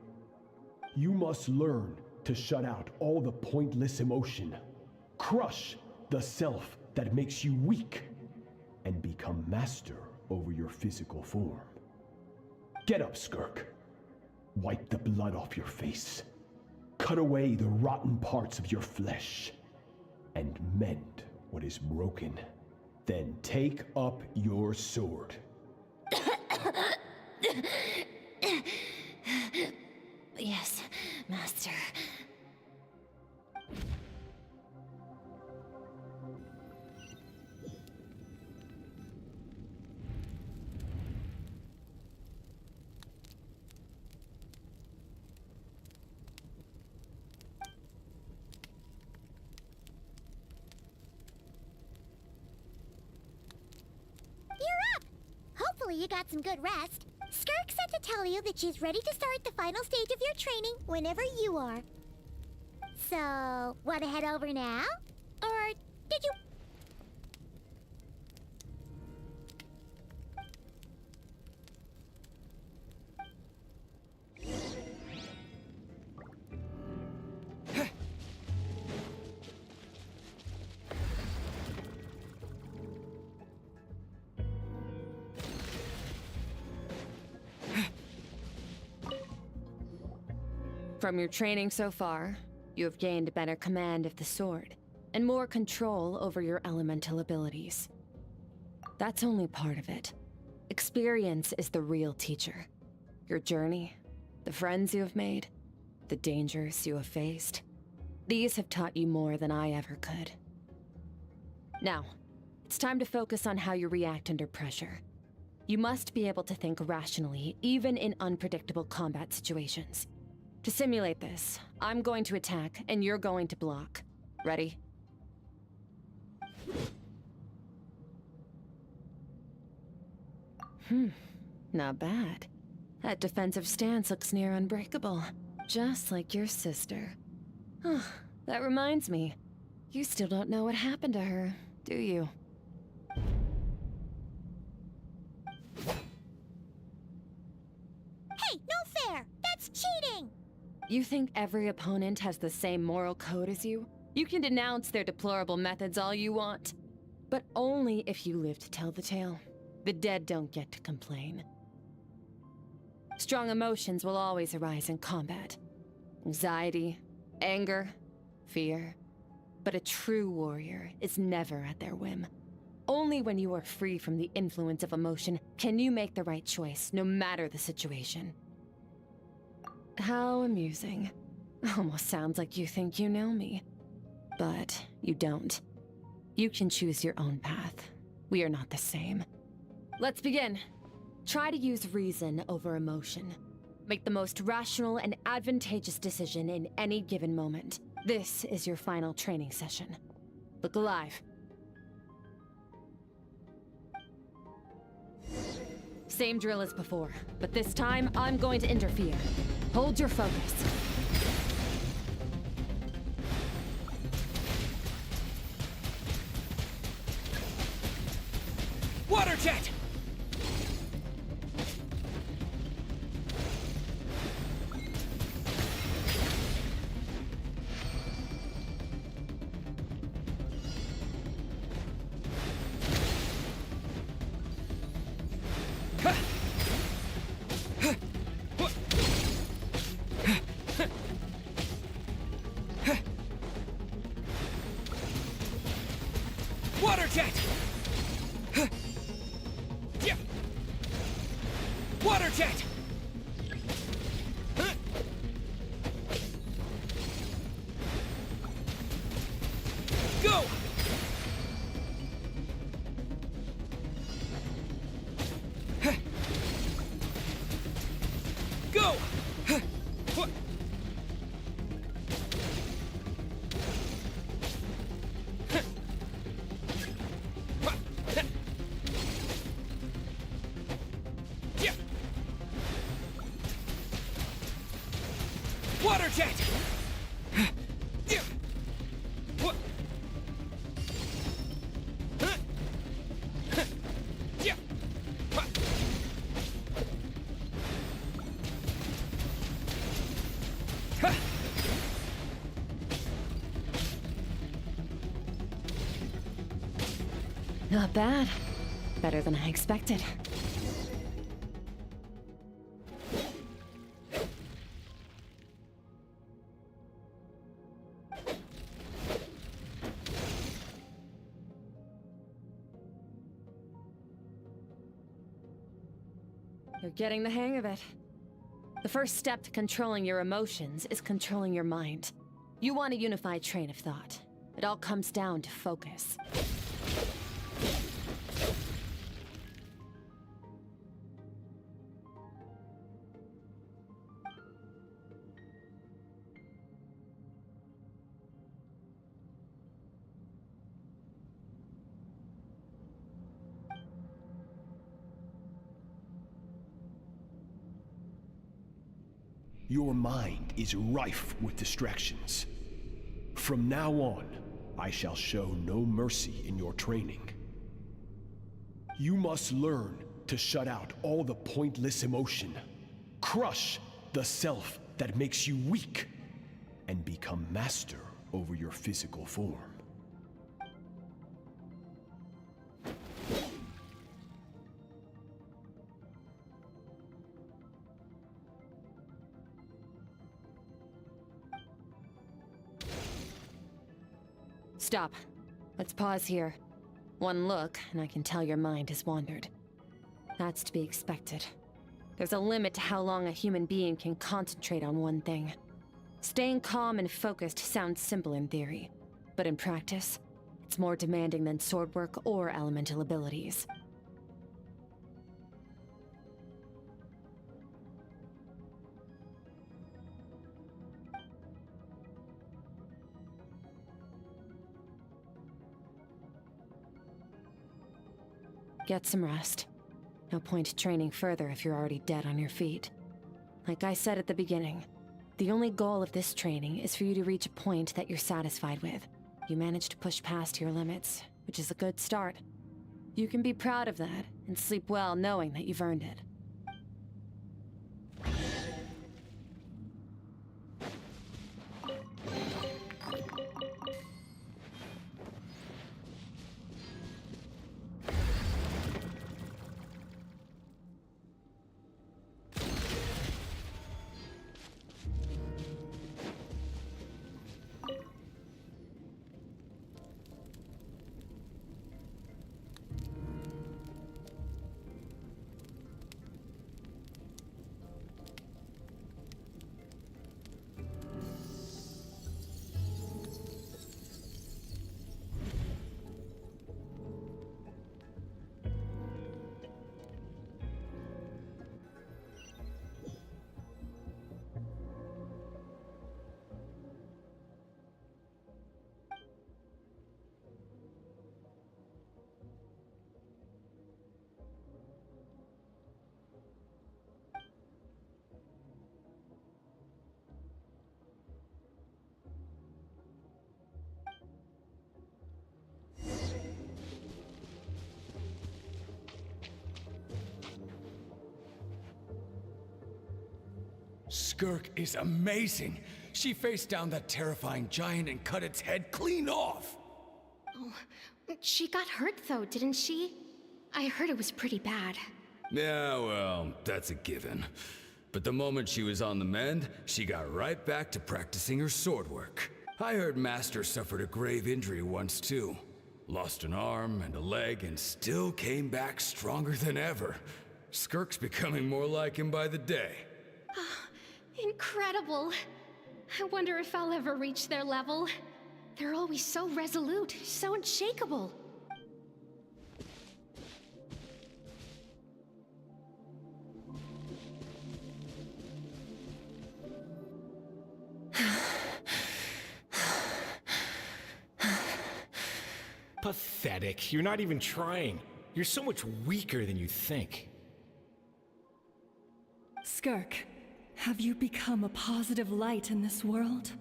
You must learn to shut out all the pointless emotion, crush the self that makes you weak, and become master over your physical form. Get up, Skirk. Wipe the blood off your face. Cut away the rotten parts of your flesh. and mend what is broken. Then take up your sword. Yes, Master. Hopefully you got some good rest. Skirk said to tell you that she's ready to start the final stage of your training whenever you are. So, wanna head over now? Or did you... From your training so far, you have gained better command of the sword, and more control over your elemental abilities. That's only part of it. Experience is the real teacher. Your journey, the friends you have made, the dangers you have faced. These have taught you more than I ever could. Now, it's time to focus on how you react under pressure. You must be able to think rationally, even in unpredictable combat situations. To simulate this, I'm going to attack, and you're going to block. Ready? Not bad. That defensive stance looks near unbreakable. Just like your sister. That reminds me. You still don't know what happened to her, do you? Hey, no fair! That's cheating! You think every opponent has the same moral code as you? You can denounce their deplorable methods all you want. But only if you live to tell the tale. The dead don't get to complain. Strong emotions will always arise in combat. Anxiety, anger, fear. But a true warrior is never at their whim. Only when you are free from the influence of emotion can you make the right choice, no matter the situation. How amusing. Almost sounds like you think you know me. But you don't. You can choose your own path. We are not the same. Let's begin. Try to use reason over emotion. Make the most rational and advantageous decision in any given moment. This is your final training session. Look alive. Same drill as before, but this time I'm going to interfere. Hold your focus. Water jet! Water jet! Yeah. Water jet! Go! Go! Water jet! Not bad. Better than I expected. You're getting the hang of it. The first step to controlling your emotions is controlling your mind. You want a unified train of thought. It all comes down to focus. Your mind is rife with distractions. From now on, I shall show no mercy in your training. You must learn to shut out all the pointless emotion, crush the self that makes you weak, and become master over your physical form. Stop. Let's pause here. One look, and I can tell your mind has wandered. That's to be expected. There's a limit to how long a human being can concentrate on one thing. Staying calm and focused sounds simple in theory, but in practice, it's more demanding than sword work or elemental abilities. Get some rest. No point training further if you're already dead on your feet. Like I said at the beginning, the only goal of this training is for you to reach a point that you're satisfied with. You managed to push past your limits, which is a good start. You can be proud of that and sleep well knowing that you've earned it. Skirk is amazing. She faced down that terrifying giant and cut its head clean off. Oh, she got hurt though, didn't she? I heard it was pretty bad. Yeah, well, that's a given. But the moment she was on the mend, she got right back to practicing her sword work. I heard Master suffered a grave injury once too. Lost an arm and a leg and still came back stronger than ever. Skirk's becoming more like him by the day. Incredible. I wonder if I'll ever reach their level. They're always so resolute, so unshakable. Pathetic. You're not even trying. You're so much weaker than you think. Skirk, have you become a positive light in this world?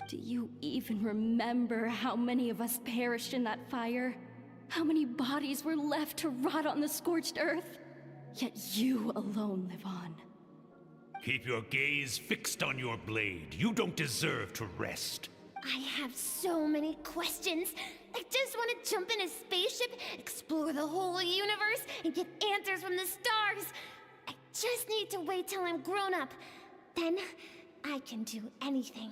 Do you even remember how many of us perished in that fire? How many bodies were left to rot on the scorched earth? Yet you alone live on. Keep your gaze fixed on your blade. You don't deserve to rest. I have so many questions. I just want to jump in a spaceship, explore the whole universe, and get answers from the stars. I just need to wait till I'm grown up. Then, I can do anything.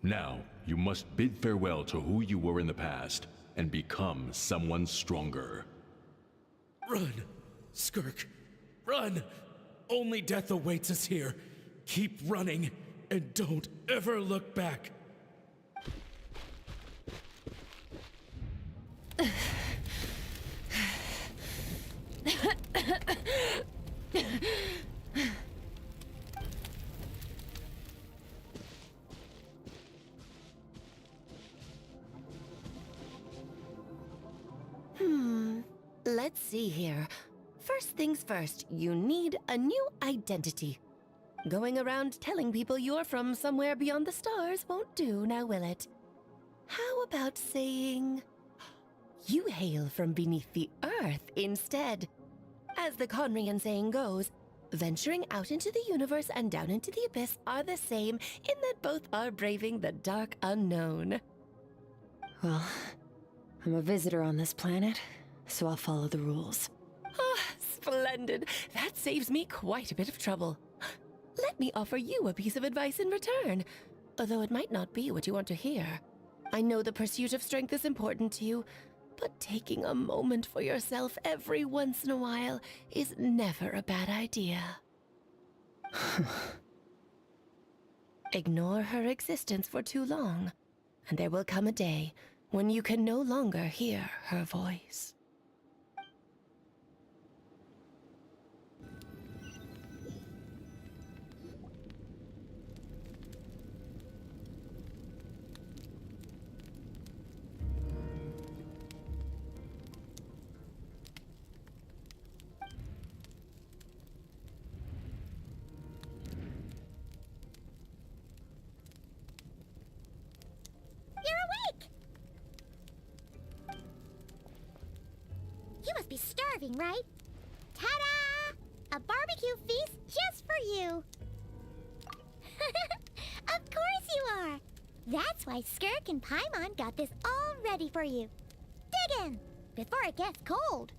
Now, you must bid farewell to who you were in the past and become someone stronger. Run! Skirk! Run! Only death awaits us here. Keep running, and don't ever look back. Let's see here. First things first, you need a new identity. Going around telling people you're from somewhere beyond the stars won't do, now will it? How about saying you hail from beneath the earth instead? As the Conrian saying goes, venturing out into the universe and down into the abyss are the same in that both are braving the dark unknown. Well, I'm a visitor on this planet, so I'll follow the rules. Ah, splendid. That saves me quite a bit of trouble. Let me offer you a piece of advice in return, although it might not be what you want to hear. I know the pursuit of strength is important to you, but taking a moment for yourself every once in a while is never a bad idea. Ignore her existence for too long, and there will come a day when you can no longer hear her voice. You must be starving, right? Ta-da! A barbecue feast just for you! Of course you are! That's why Skirk and Paimon got this all ready for you. Dig in, before it gets cold.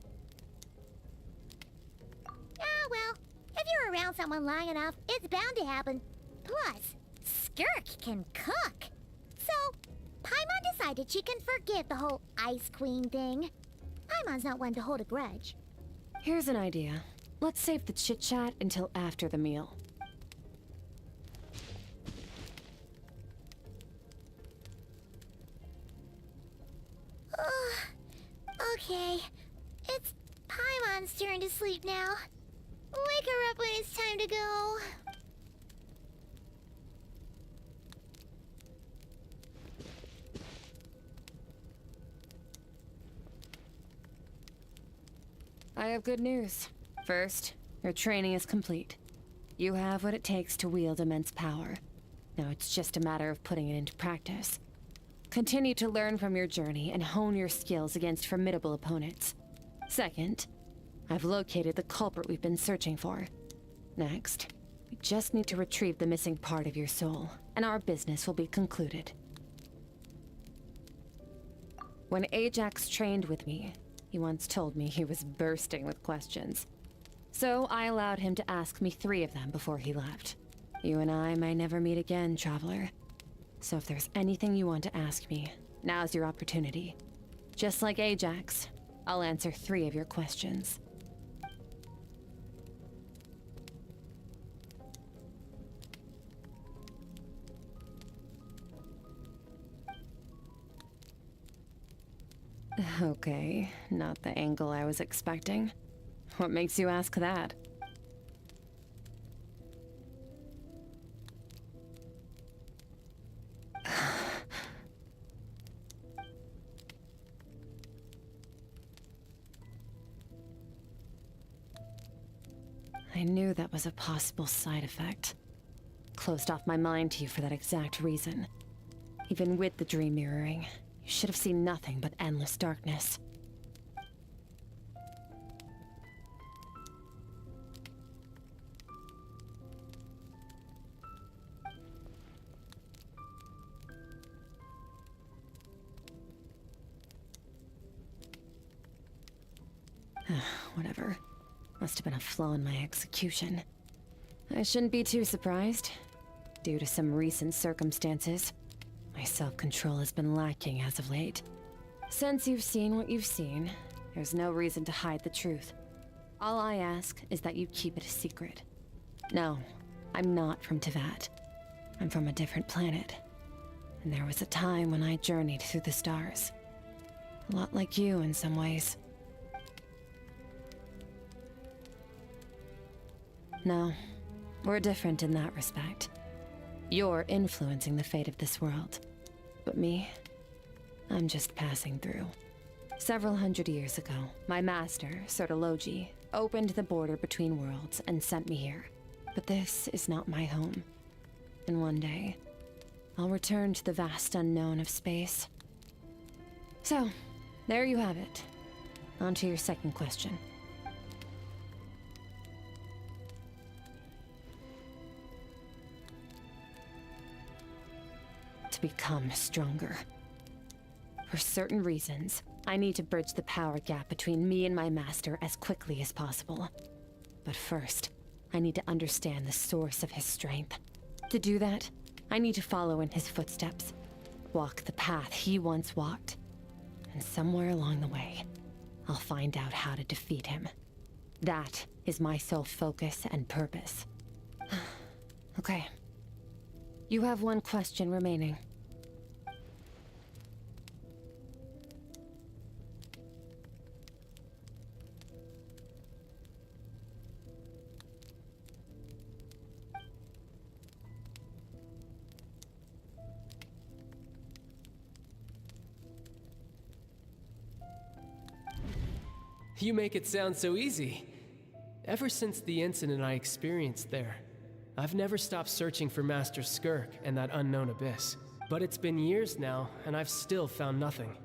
Ah, well, if you're around someone long enough, it's bound to happen. Plus, Skirk can cook. So, Paimon decided she can forgive the whole Ice Queen thing. Paimon's not one to hold a grudge. Here's an idea. Let's save the chit-chat until after the meal. Okay. It's Paimon's turn to sleep now. Wake her up when it's time to go. I have good news. First, your training is complete. You have what it takes to wield immense power. Now it's just a matter of putting it into practice. Continue to learn from your journey and hone your skills against formidable opponents. Second, I've located the culprit we've been searching for. Next, we just need to retrieve the missing part of your soul, and our business will be concluded. When Ajax trained with me, he once told me he was bursting with questions. So I allowed him to ask me 3 of them before he left. You and I may never meet again, Traveler. So if there's anything you want to ask me, now's your opportunity. Just like Ajax, I'll answer 3 of your questions. Okay, not the angle I was expecting. What makes you ask that? I knew that was a possible side effect. Closed off my mind to you for that exact reason. Even with the dream mirroring, you should have seen nothing but endless darkness. Whatever. Must have been a flaw in my execution. I shouldn't be too surprised. Due to some recent circumstances, My self-control has been lacking as of late. Since you've seen what you've seen, there's no reason to hide the truth. All I ask is that you keep it a secret. No, I'm not from Teyvat. I'm from a different planet. And there was a time when I journeyed through the stars. A lot like you in some ways. No, we're different in that respect. You're influencing the fate of this world. But me, I'm just passing through. Several hundred years ago, my master, Sertologi, opened the border between worlds and sent me here. But this is not my home. And one day, I'll return to the vast unknown of space. So, there you have it. On to your second question. To become stronger. For certain reasons, I need to bridge the power gap between me and my master as quickly as possible. But first, I need to understand the source of his strength. To do that, I need to follow in his footsteps, walk the path he once walked, and somewhere along the way, I'll find out how to defeat him. That is my sole focus and purpose. Okay. You have one question remaining. You make it sound so easy. Ever since the incident I experienced there, I've never stopped searching for Master Skirk and that unknown abyss. But it's been years now, and I've still found nothing.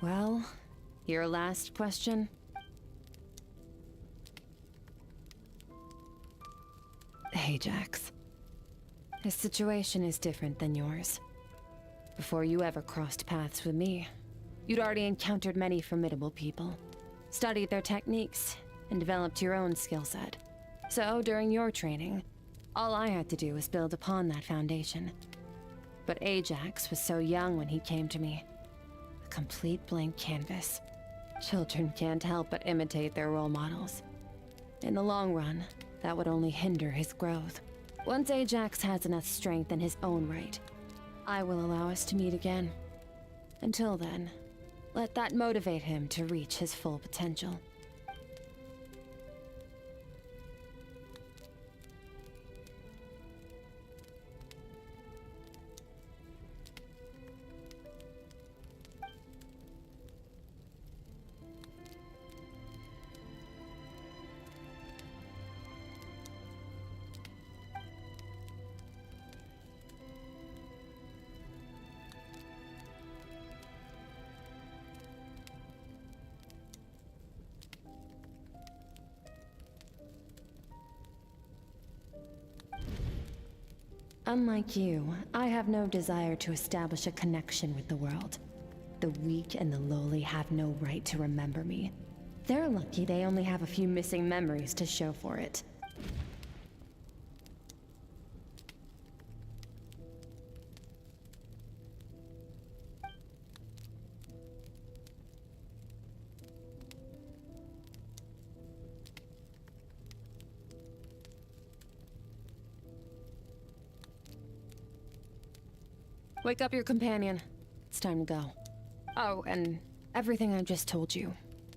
Well, your last question? Ajax. His situation is different than yours. Before you ever crossed paths with me, you'd already encountered many formidable people, studied their techniques, and developed your own skill set. So, during your training, all I had to do was build upon that foundation. But Ajax was so young when he came to me. A complete blank canvas. Children can't help but imitate their role models. In the long run, that would only hinder his growth. Once Ajax has enough strength in his own right, I will allow us to meet again. Until then, let that motivate him to reach his full potential. Unlike you, I have no desire to establish a connection with the world. The weak and the lowly have no right to remember me. They're lucky they only have a few missing memories to show for it. Wake up your companion. It's time to go. Oh, and everything I just told you,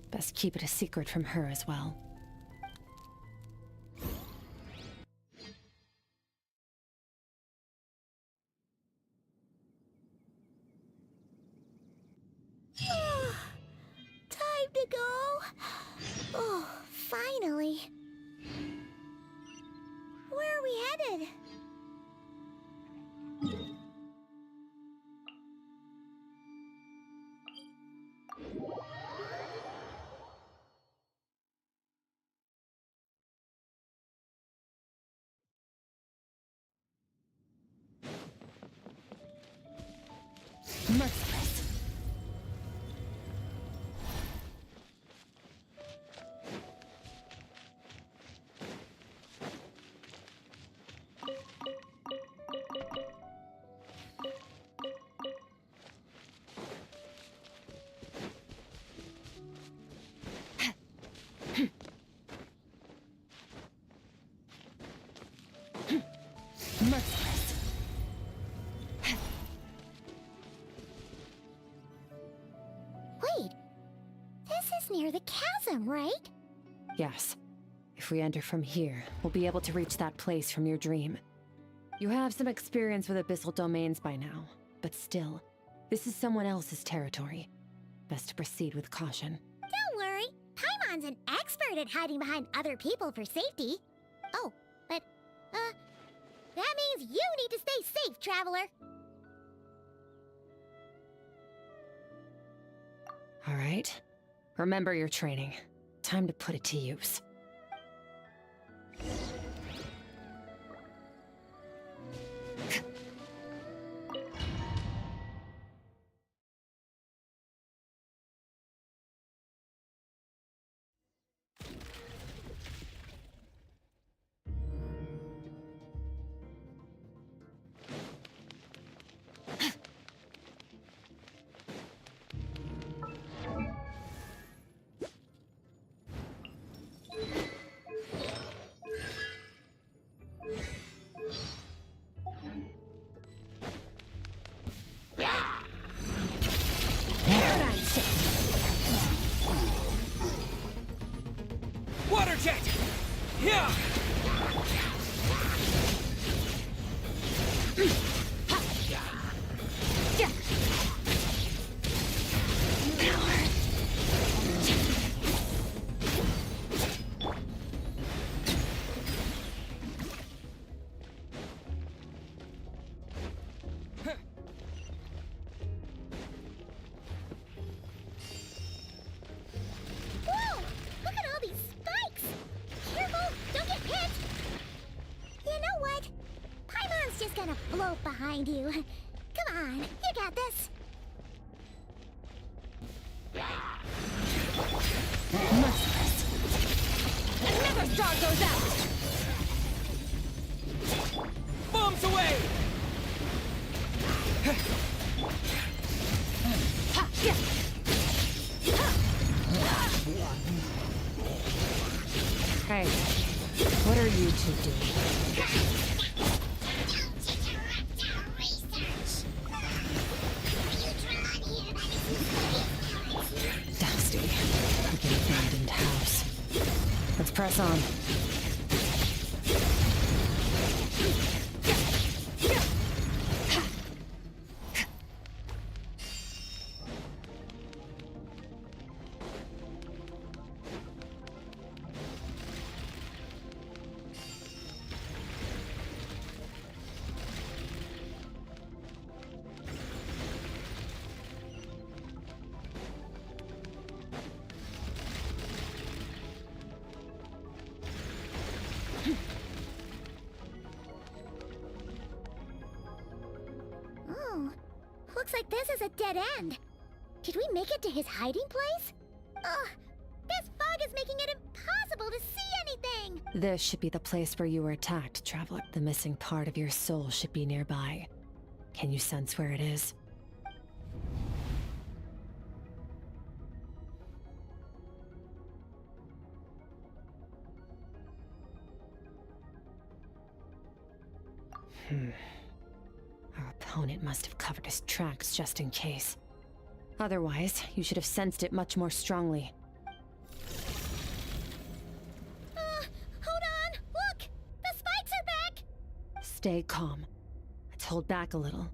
best keep it a secret from her as well. Time to go. Oh, finally. Where are we headed? Merciless. the chasm, right? Yes. If we enter from here, we'll be able to reach that place from your dream. You have some experience with abyssal domains by now, but still, this is someone else's territory. Best to proceed with caution. Don't worry. Paimon's an expert at hiding behind other people for safety. Oh, but, that means you need to stay safe, Traveler. All right. Remember your training. Time to put it to use. Water jet! Yeah! Behind you. Come on, you got this. Merciless. Another star goes out! Bombs away! Hey, what are you two doing? Dusty. Like an abandoned house. Let's press on. Looks like this is a dead end. Did we make it to his hiding place? Ugh, this fog is making it impossible to see anything! This should be the place where you were attacked, Traveler. The missing part of your soul should be nearby. Can you sense where it is? Our opponent must have covered his tracks just in case. Otherwise, you should have sensed it much more strongly. Hold on! Look! The spikes are back! Stay calm. Let's hold back a little.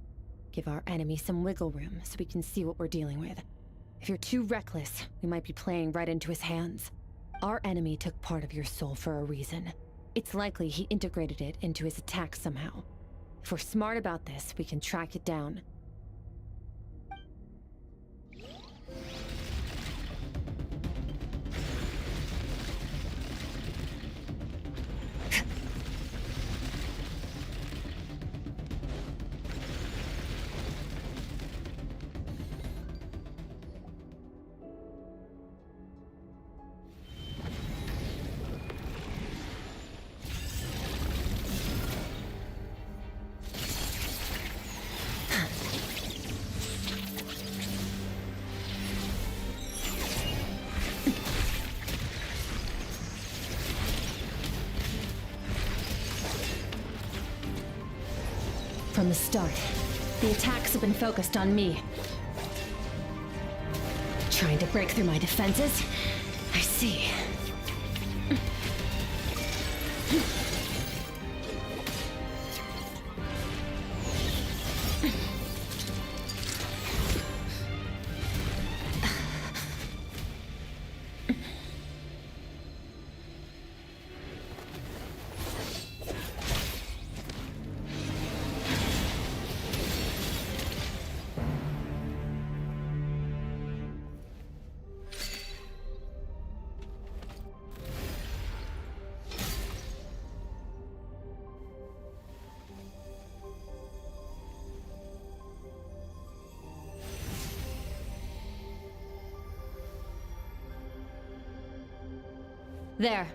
Give our enemy some wiggle room so we can see what we're dealing with. If you're too reckless, we might be playing right into his hands. Our enemy took part of your soul for a reason. It's likely he integrated it into his attack somehow. If we're smart about this, we can track it down. From the start, the attacks have been focused on me. Trying to break through my defenses? see. There.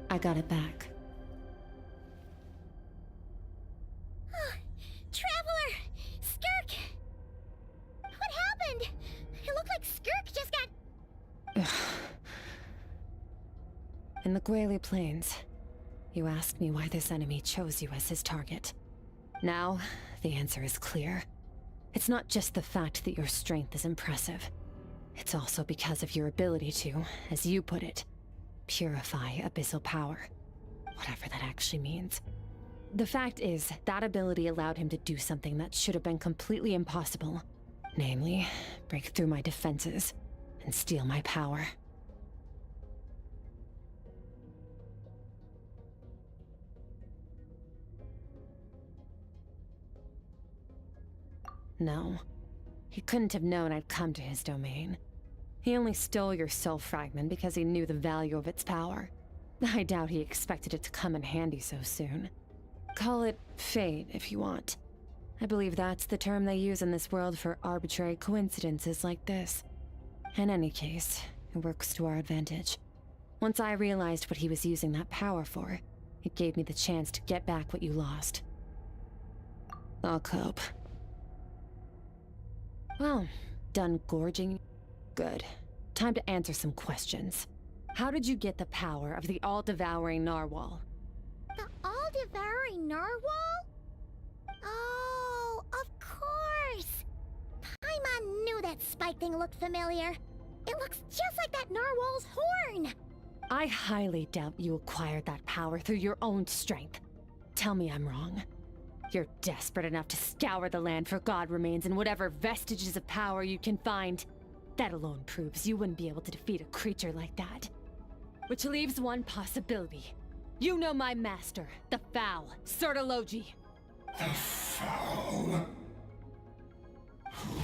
I got it back. Traveler! Skirk! What happened? It looked like Skirk just got... In the Guili Plains, you asked me why this enemy chose you as his target. Now, the answer is clear. It's not just the fact that your strength is impressive. It's also because of your ability to, as you put it, purify abyssal power. Whatever that actually means. The fact is, that ability allowed him to do something that should have been completely impossible. Namely, break through my defenses and steal my power. No, he couldn't have known I'd come to his domain. He only stole your soul fragment because he knew the value of its power. I doubt he expected it to come in handy so soon. Call it fate if you want. I believe that's the term they use in this world for arbitrary coincidences like this. In any case, it works to our advantage. Once I realized what he was using that power for, it gave me the chance to get back what you lost. I'll cope. Well, done gorging? Good. Time to answer some questions. How did you get the power of the all-devouring narwhal? The all-devouring narwhal? Oh, of course! Paimon knew that spike thing looked familiar. It looks just like that narwhal's horn! I highly doubt you acquired that power through your own strength. Tell me I'm wrong. You're desperate enough to scour the land for god remains and whatever vestiges of power you can find. That alone proves you wouldn't be able to defeat a creature like that. Which leaves one possibility. You know my master, the Foul, Sertology. The Foul? Who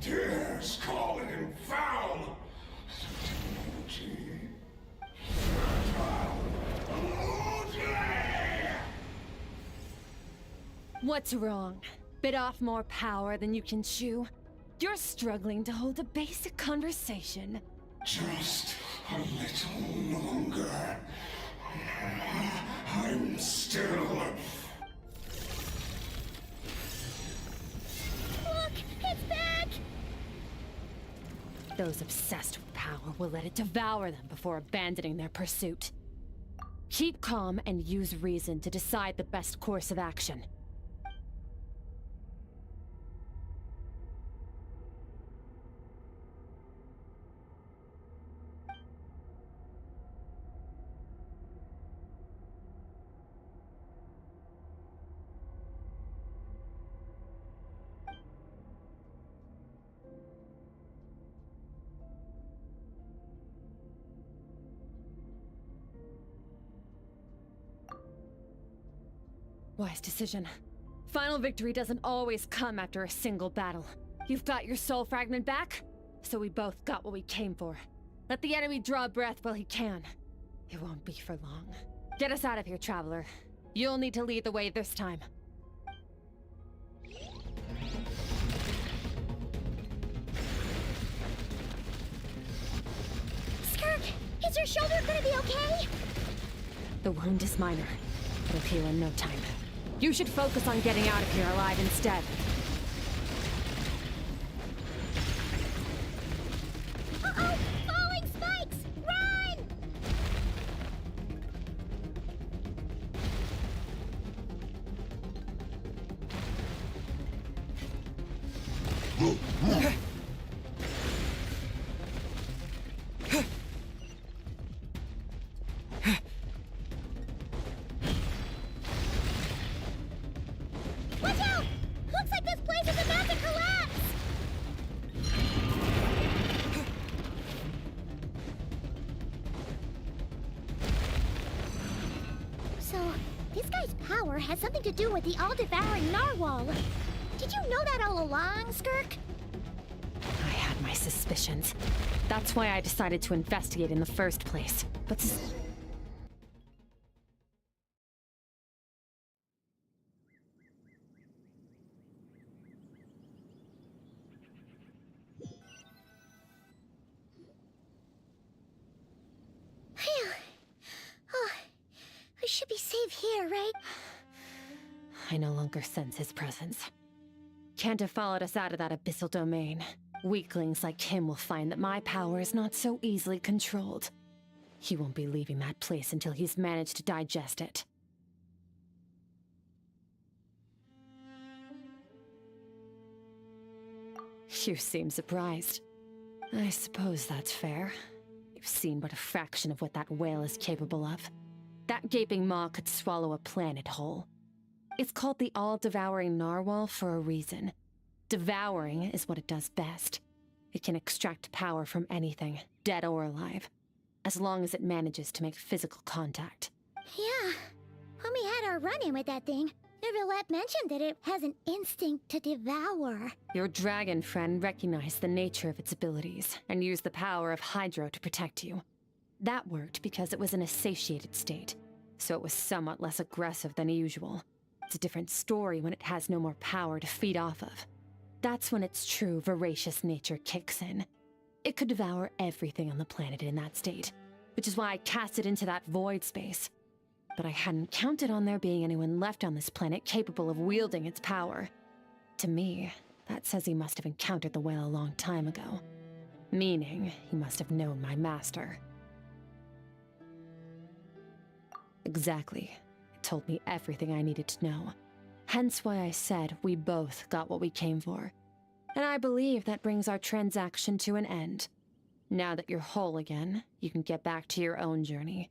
dares call him Foul? Sertology. What's wrong? Bit off more power than you can chew? You're struggling to hold a basic conversation. Just a little longer. I'm still... Look! It's back! Those obsessed with power will let it devour them before abandoning their pursuit. Keep calm and use reason to decide the best course of action. Wise decision. Final victory doesn't always come after a single battle. You've got your soul fragment back, so we both got what we came for. Let the enemy draw breath while he can. It won't be for long. Get us out of here, Traveler. You'll need to lead the way this time. Skirk, is your shoulder gonna be okay? The wound is minor. It'll heal in no time. You should focus on getting out of here alive instead. Uh-oh! Falling spikes! Run! So, this guy's power has something to do with the all-devouring narwhal. Did you know that all along, Skirk? I had my suspicions. That's why I decided to investigate in the first place. But Phew. Oh, we should be safe here, right? I no longer sense his presence. Can't have followed us out of that abyssal domain. Weaklings like him will find that my power is not so easily controlled. He won't be leaving that place until he's managed to digest it. You seem surprised. I suppose that's fair. You've seen but a fraction of what that whale is capable of. That gaping maw could swallow a planet whole. It's called the all-devouring narwhal for a reason. Devouring is what it does best. It can extract power from anything, dead or alive, as long as it manages to make physical contact. Yeah. When we had our run-in with that thing, Neverlet mentioned that it has an instinct to devour. Your dragon friend recognized the nature of its abilities and used the power of Hydro to protect you. That worked because it was in a satiated state, so it was somewhat less aggressive than usual. It's a different story when it has no more power to feed off of. That's when its true voracious nature kicks in. It could devour everything on the planet in that state, which is why I cast it into that void space. But I hadn't counted on there being anyone left on this planet capable of wielding its power. To me, that says he must have encountered the whale a long time ago. Meaning, he must have known my master. Exactly. It told me everything I needed to know. Hence why I said we both got what we came for. And I believe that brings our transaction to an end. Now that you're whole again, you can get back to your own journey.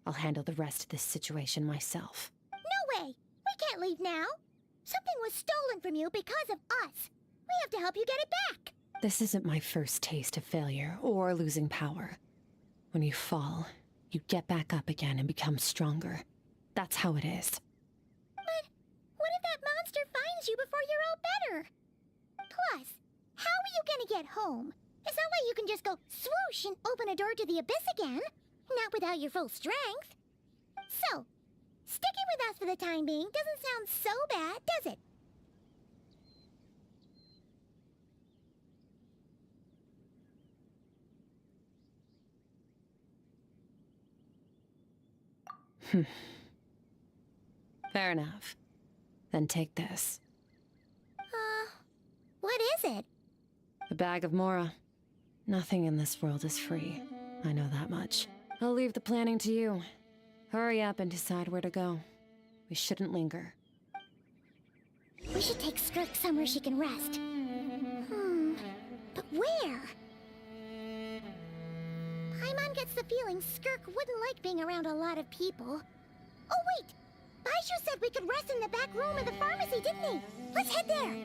I'll handle the rest of this situation myself. No way! We can't leave now! Something was stolen from you because of us! We have to help you get it back! This isn't my first taste of failure or losing power. When you fall, you get back up again and become stronger. That's how it is. But what if that monster finds you before you're all better? Plus, how are you gonna get home? It's not like you can just go swoosh and open a door to the abyss again. Not without your full strength. So, sticking with us for the time being doesn't sound so bad, does it? Fair enough. Then take this. What is it? A bag of Mora. Nothing in this world is free. I know that much. I'll leave the planning to you. Hurry up and decide where to go. We shouldn't linger. We should take Skirk somewhere she can rest. But where? Paimon gets the feeling Skirk wouldn't like being around a lot of people. Oh wait! Baizhu said we could rest in the back room of the pharmacy, didn't he? Let's head there!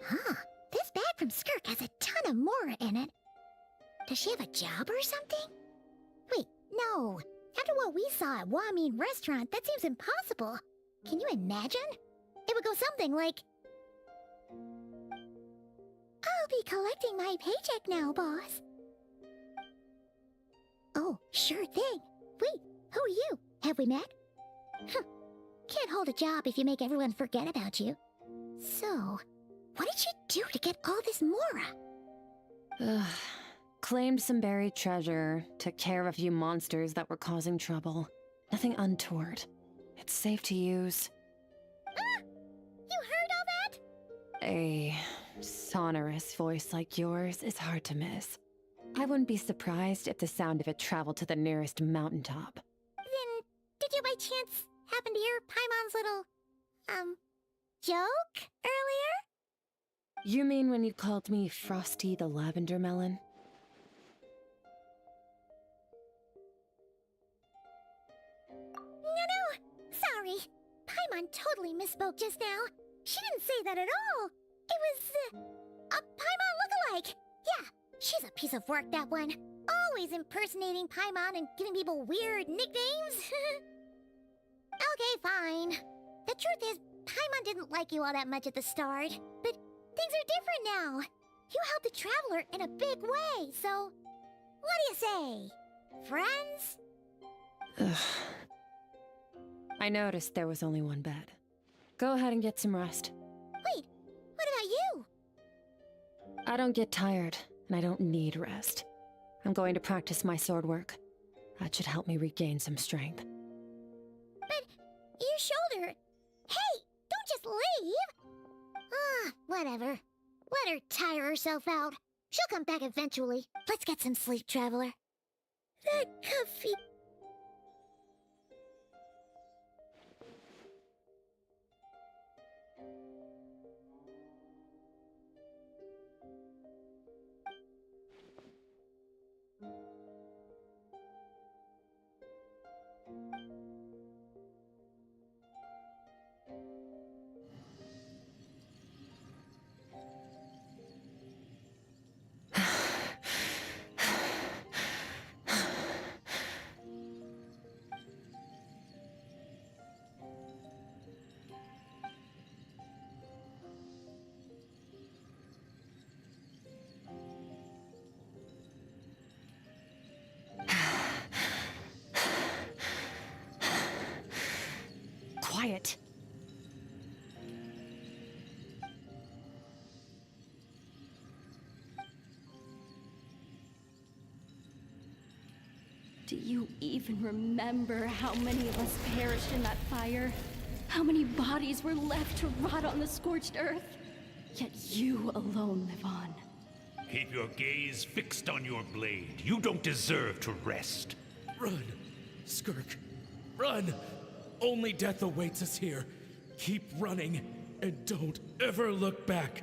Huh. This bag from Skirk has a ton of Mora in it. Does she have a job or something? Wait, no. After what we saw at Wamin Restaurant, that seems impossible. Can you imagine? It would go something like... I'll be collecting my paycheck now, boss. Oh, sure thing. Wait, who are you? Have we met? Can't hold a job if you make everyone forget about you. So... what did she do to get all this Mora? Claimed some buried treasure, took care of a few monsters that were causing trouble. Nothing untoward. It's safe to use. Ah! You heard all that? A sonorous voice like yours is hard to miss. I wouldn't be surprised if the sound of it traveled to the nearest mountaintop. Then, did you by chance happen to hear Paimon's little, joke earlier? You mean when you called me Frosty the Lavender Melon? No, sorry. Paimon totally misspoke just now. She didn't say that at all. It was, a Paimon lookalike. Yeah, she's a piece of work, that one. Always impersonating Paimon and giving people weird nicknames. Okay, fine. The truth is, Paimon didn't like you all that much at the start, but things are different now. You helped the Traveler in a big way, so what do you say? Friends? Ugh. I noticed there was only one bed. Go ahead and get some rest. Wait, what about you? I don't get tired, and I don't need rest. I'm going to practice my sword work. That should help me regain some strength. But your shoulder... Hey, don't just leave! Ah, whatever. Let her tire herself out. She'll come back eventually. Let's get some sleep, Traveler. That comfy... Quiet. Do you even remember how many of us perished in that fire? How many bodies were left to rot on the scorched earth? Yet you alone live on. Keep your gaze fixed on your blade. You don't deserve to rest. Run, Skirk. Run! Only death awaits us here. Keep running, and don't ever look back.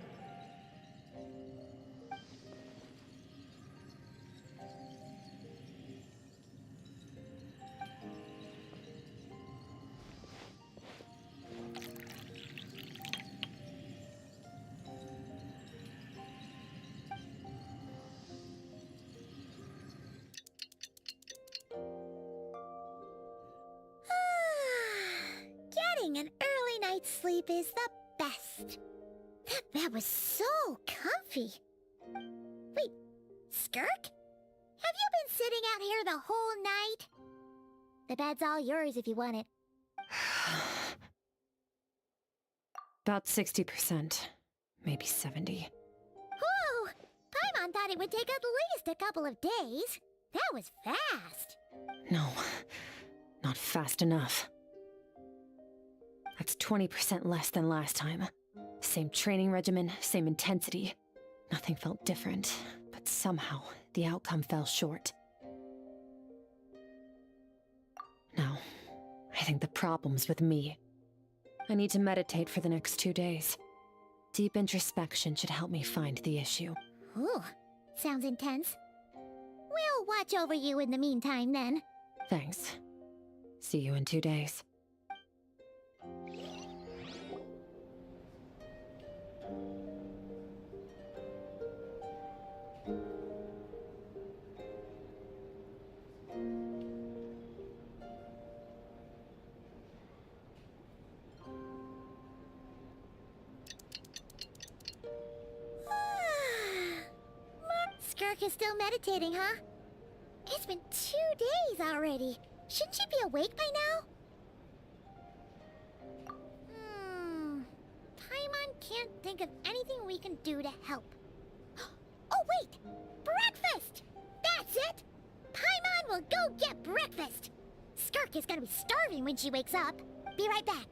Getting an early night's sleep is the best. That bed was so comfy. Wait, Skirk? Have you been sitting out here the whole night? The bed's all yours if you want it. About 60%. Maybe 70. Whoa! Paimon thought it would take at least a couple of days. That was fast. No, not fast enough. That's 20% less than last time. Same training regimen, same intensity. Nothing felt different, but somehow the outcome fell short. No, I think the problem's with me. I need to meditate for the next 2 days. Deep introspection should help me find the issue. Ooh, sounds intense. We'll watch over you in the meantime, then. Thanks. See you in 2 days. Skirk is still meditating, huh? It's been 2 days already. Shouldn't she be awake by now? Paimon can't think of anything we can do to help. Oh, wait! Breakfast! will go get breakfast. Skirk is gonna be starving when she wakes up. Be right back.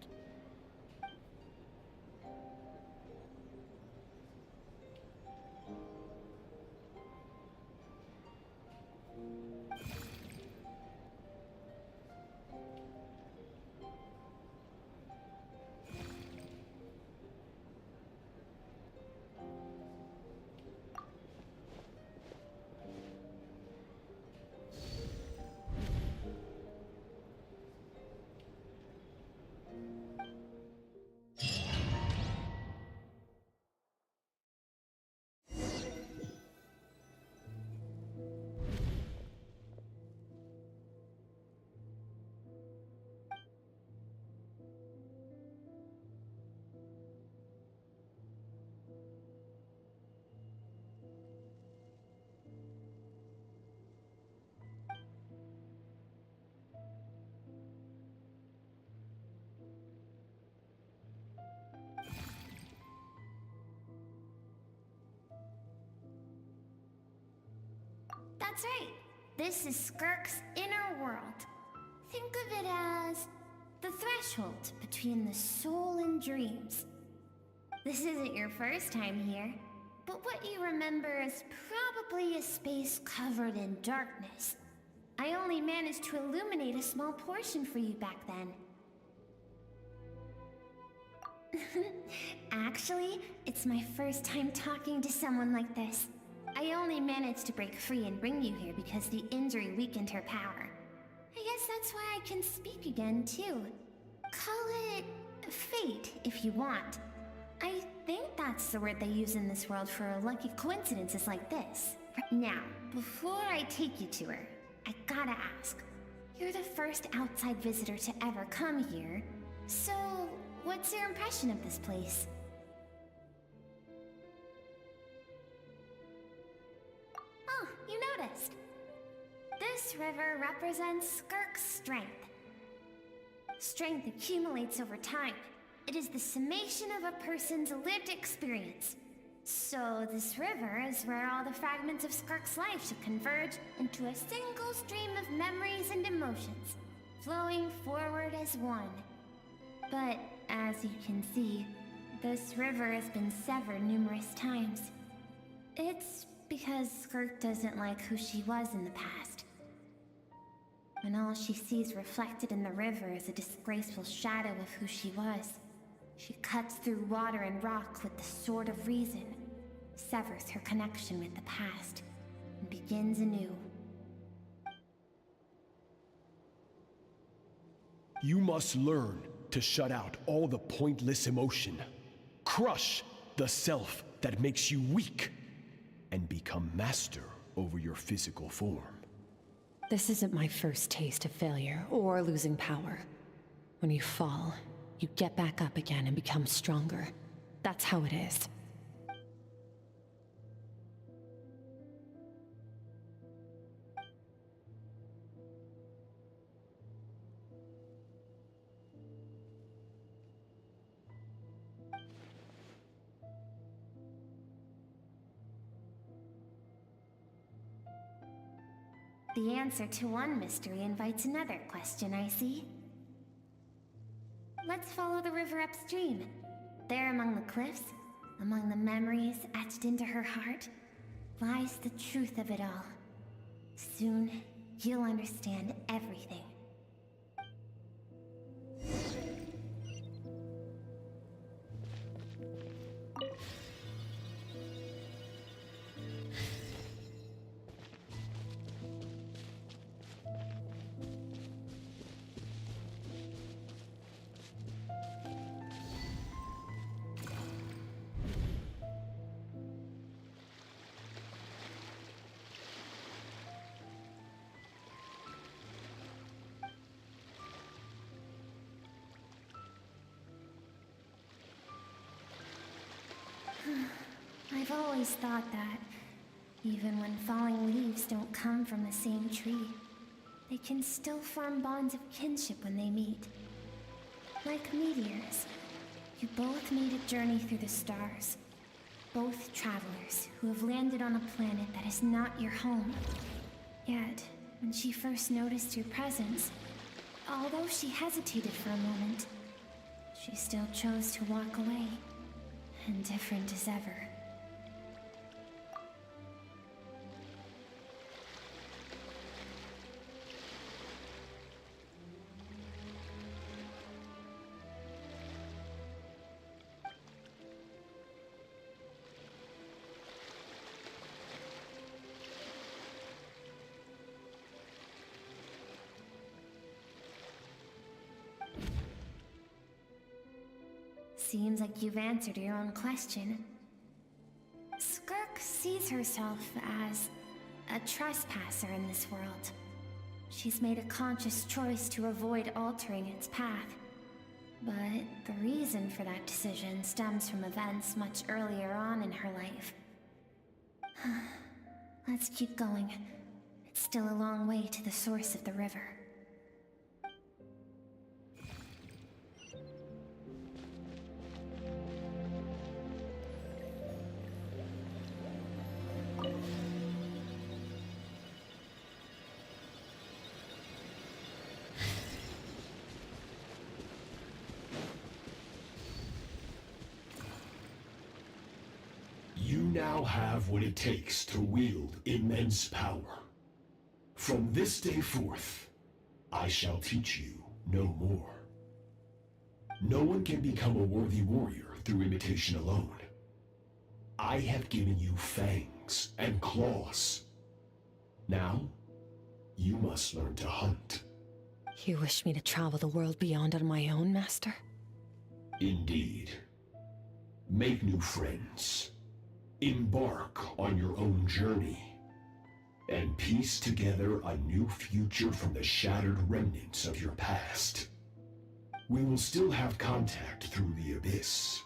That's right. This is Skirk's inner world. Think of it as the threshold between the soul and dreams. This isn't your first time here, but what you remember is probably a space covered in darkness. I only managed to illuminate a small portion for you back then. Actually, it's my first time talking to someone like this. I only managed to break free and bring you here because the injury weakened her power. I guess that's why I can speak again, too. Call it fate, if you want. I think that's the word they use in this world for lucky coincidences like this. Now, before I take you to her, I gotta ask. You're the first outside visitor to ever come here, so what's your impression of this place? Oh, you noticed. This river represents Skirk's strength. Strength accumulates over time. It is the summation of a person's lived experience. So this river is where all the fragments of Skirk's life should converge into a single stream of memories and emotions, flowing forward as one. But as you can see, this river has been severed numerous times. It's because Skirk doesn't like who she was in the past. And all she sees reflected in the river is a disgraceful shadow of who she was. She cuts through water and rock with the sword of reason, severs her connection with the past, and begins anew. You must learn to shut out all the pointless emotion. Crush the self that makes you weak, and become master over your physical form. This isn't my first taste of failure or losing power. When you fall, you get back up again and become stronger. That's how it is. The answer to one mystery invites another question, I see. Let's follow the river upstream. There among the cliffs, among the memories etched into her heart, lies the truth of it all. Soon, you'll understand everything. I've always thought that, even when falling leaves don't come from the same tree, they can still form bonds of kinship when they meet. Like meteors, you both made a journey through the stars. Both travelers who have landed on a planet that is not your home. Yet, when she first noticed your presence. Although she hesitated for a moment, she still chose to walk away, indifferent as ever. Seems like you've answered your own question. Skirk sees herself as a trespasser in this world. She's made a conscious choice to avoid altering its path. But the reason for that decision stems from events much earlier on in her life. Let's keep going. It's still a long way to the source of the river. You now have what it takes to wield immense power. From this day forth, I shall teach you no more. No one can become a worthy warrior through imitation alone. I have given you fangs and claws. Now, you must learn to hunt. You wish me to travel the world beyond on my own, Master? Indeed. Make new friends. Embark on your own journey. And piece together a new future from the shattered remnants of your past. We will still have contact through the abyss.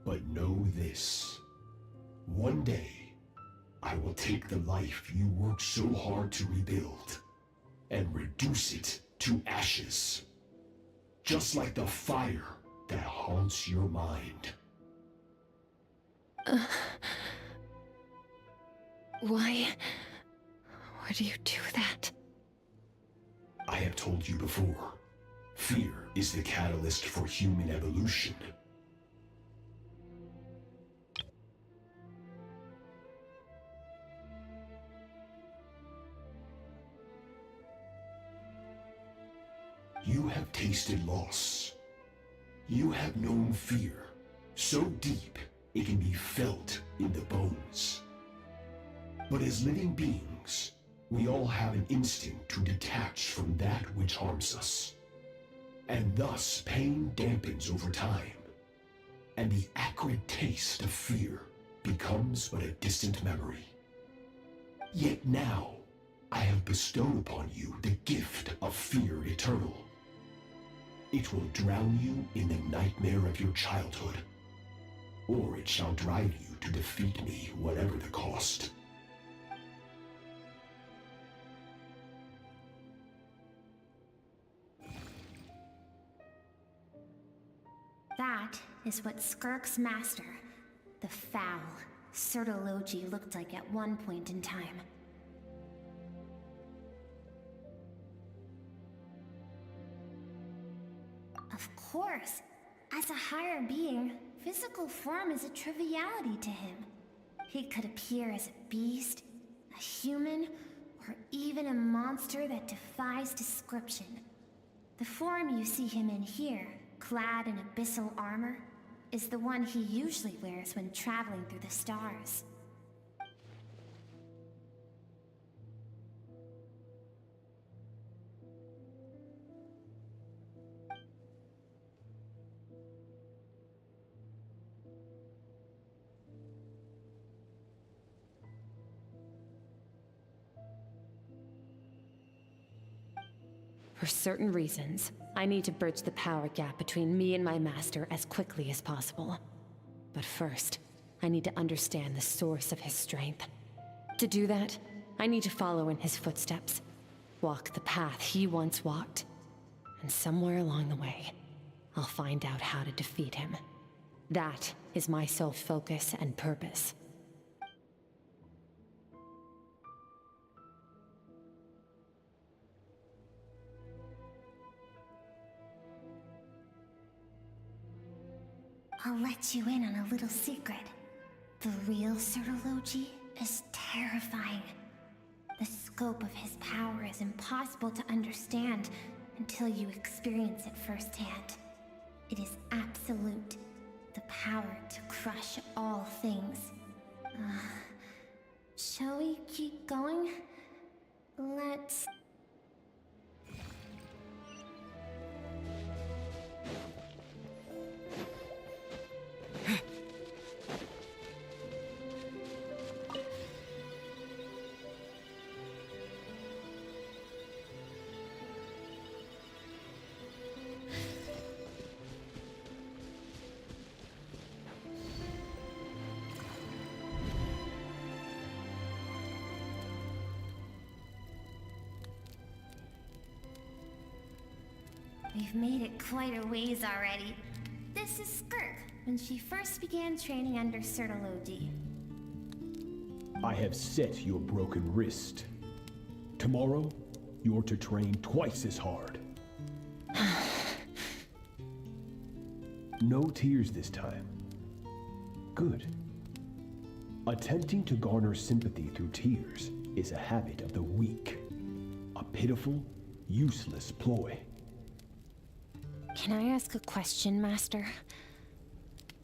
But know this. One day, I will take the life you worked so hard to rebuild and reduce it to ashes. Just like the fire that haunts your mind. Why would you do that? I have told you before, fear is the catalyst for human evolution. You have tasted loss. You have known fear, so deep it can be felt in the bones. But as living beings, we all have an instinct to detach from that which harms us. And thus, pain dampens over time, and the acrid taste of fear becomes but a distant memory. Yet now, I have bestowed upon you the gift of fear eternal. It will drown you in the nightmare of your childhood, or it shall drive you to defeat me, whatever the cost. That is what Skirk's master, the foul Sertologi, looked like at one point in time. Of course, as a higher being, physical form is a triviality to him. He could appear as a beast, a human, or even a monster that defies description. The form you see him in here, clad in abyssal armor, is the one he usually wears when traveling through the stars. For certain reasons, I need to bridge the power gap between me and my master as quickly as possible. But first, I need to understand the source of his strength. To do that, I need to follow in his footsteps, walk the path he once walked, and somewhere along the way, I'll find out how to defeat him. That is my sole focus and purpose. I'll let you in on a little secret. The real Certology is terrifying. The scope of his power is impossible to understand until you experience it firsthand. It is absolute. The power to crush all things. Shall we keep going? Let's... We've made it quite a ways already. This is Skirk, when she first began training under Certology. I have set your broken wrist. Tomorrow, you're to train twice as hard. No tears this time. Good. Attempting to garner sympathy through tears is a habit of the weak. A pitiful, useless ploy. Can I ask a question, Master?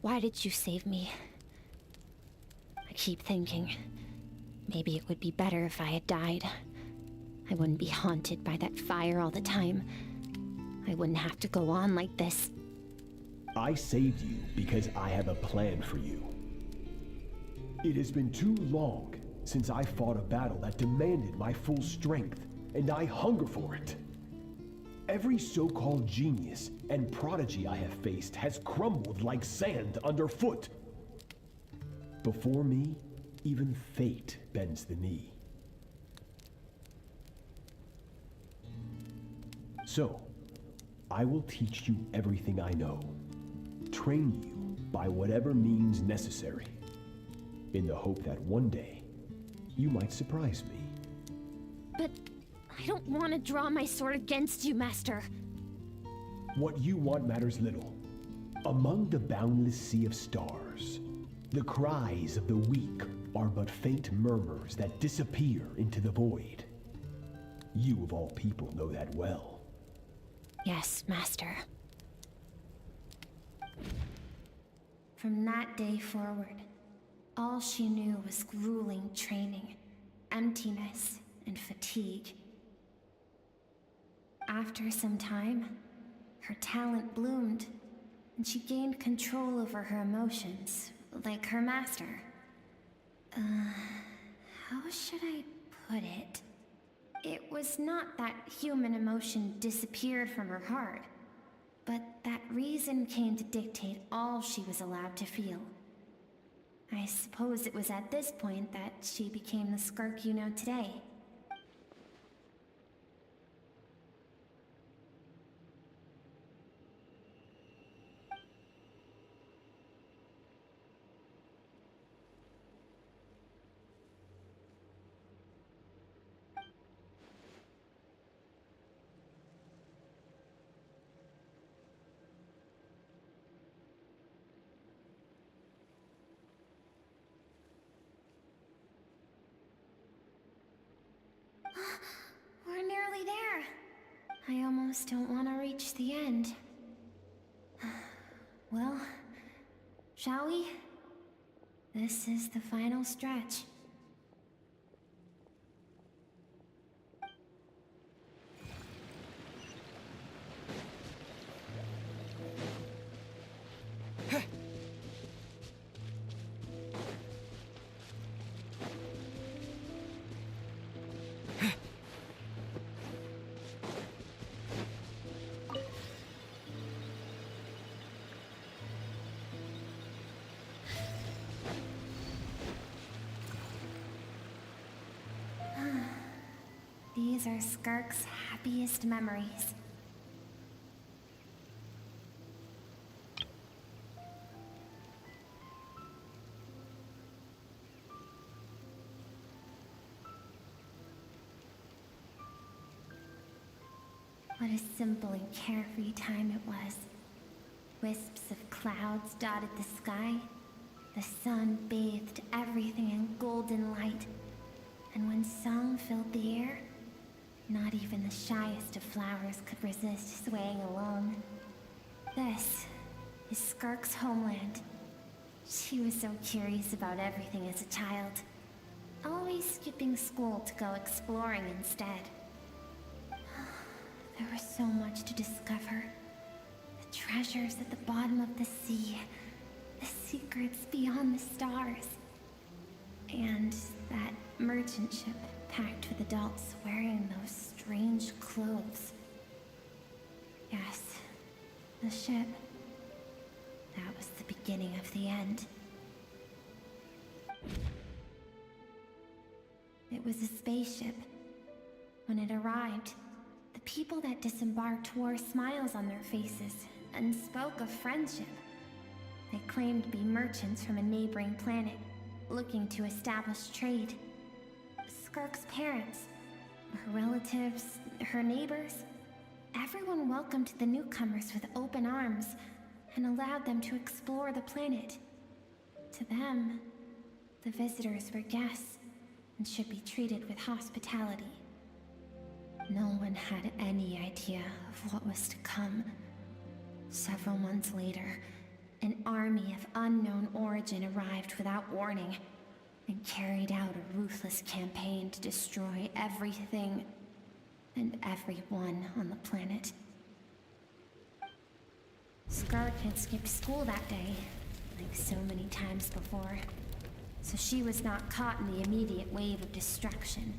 Why did you save me? I keep thinking, maybe it would be better if I had died. I wouldn't be haunted by that fire all the time. I wouldn't have to go on like this. I saved you because I have a plan for you. It has been too long since I fought a battle that demanded my full strength, and I hunger for it. Every so-called genius and prodigy I have faced has crumbled like sand underfoot. Before me, even fate bends the knee. So, I will teach you everything I know. Train you by whatever means necessary, in the hope that one day, you might surprise me. But I don't want to draw my sword against you, Master. What you want matters little. Among the boundless sea of stars, the cries of the weak are but faint murmurs that disappear into the void. You of all people know that well. Yes, Master. From that day forward, all she knew was grueling training, emptiness, and fatigue. After some time, her talent bloomed, and she gained control over her emotions, like her master. How should I put it? It was not that human emotion disappeared from her heart, but that reason came to dictate all she was allowed to feel. I suppose it was at this point that she became the Skirk you know today. We're nearly there. I almost don't want to reach the end. Well, shall we? This is the final stretch. These are Skirk's happiest memories. What a simple and carefree time it was. Wisps of clouds dotted the sky. The sun bathed everything in golden light. And when song filled the air, not even the shyest of flowers could resist swaying along. This is Skirk's homeland. She was so curious about everything as a child, always skipping school to go exploring instead. There was so much to discover. The treasures at the bottom of the sea, the secrets beyond the stars, and that merchant ship packed with adults wearing those strange clothes. Yes, the ship. That was the beginning of the end. It was a spaceship. When it arrived, the people that disembarked wore smiles on their faces and spoke of friendship. They claimed to be merchants from a neighboring planet, looking to establish trade. Skirk's parents, her relatives, her neighbors, everyone welcomed the newcomers with open arms and allowed them to explore the planet. To them, the visitors were guests and should be treated with hospitality. No one had any idea of what was to come. Several months later, an army of unknown origin arrived without warning and carried out a ruthless campaign to destroy everything and everyone on the planet. Skirk had skipped school that day, like so many times before, so she was not caught in the immediate wave of destruction.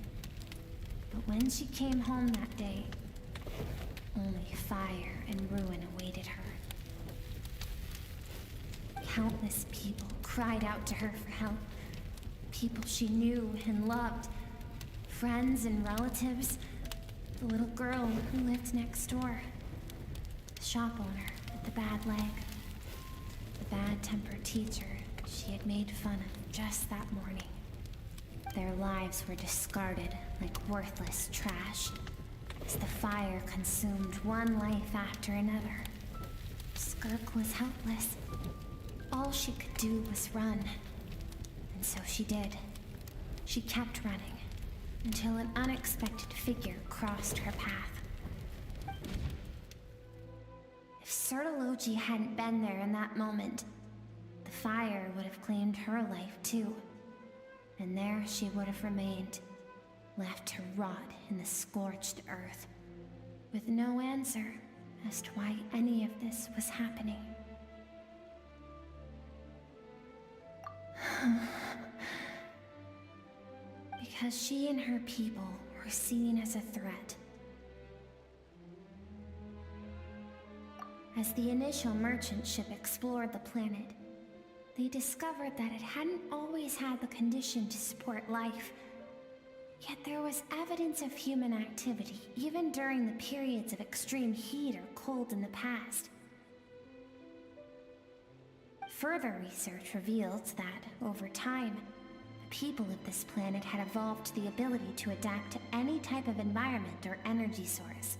But when she came home that day, only fire and ruin awaited her. Countless people cried out to her for help. People she knew and loved. Friends and relatives. The little girl who lived next door. The shop owner with the bad leg. The bad-tempered teacher she had made fun of just that morning. Their lives were discarded like worthless trash as the fire consumed one life after another. Skirk was helpless. All she could do was run. And so she did. She kept running until an unexpected figure crossed her path. If Sertology hadn't been there in that moment, the fire would have claimed her life too. And there she would have remained, left to rot in the scorched earth, with no answer as to why any of this was happening. Because she and her people were seen as a threat. As the initial merchant ship explored the planet, they discovered that it hadn't always had the condition to support life. Yet there was evidence of human activity, even during the periods of extreme heat or cold in the past. Further research revealed that, over time, the people of this planet had evolved the ability to adapt to any type of environment or energy source.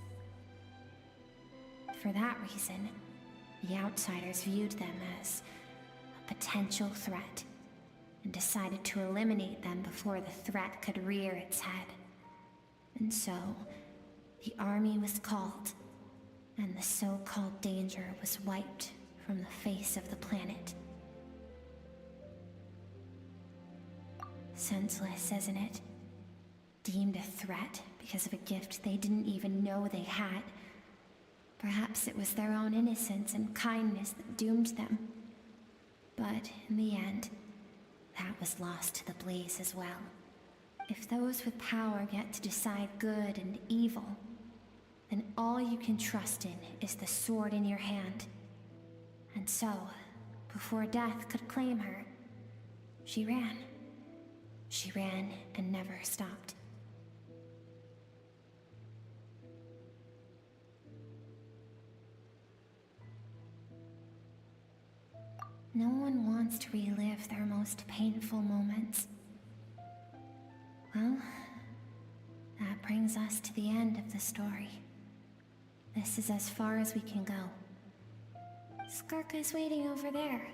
For that reason, the outsiders viewed them as a potential threat and decided to eliminate them before the threat could rear its head. And so, the army was called, and the so-called danger was wiped from the face of the planet. Senseless, isn't it? Deemed a threat because of a gift they didn't even know they had. Perhaps it was their own innocence and kindness that doomed them. But in the end, that was lost to the blaze as well. If those with power get to decide good and evil, then all you can trust in is the sword in your hand. And so, before death could claim her, she ran. She ran and never stopped. No one wants to relive their most painful moments. Well, that brings us to the end of the story. This is as far as we can go. Skirk is waiting over there.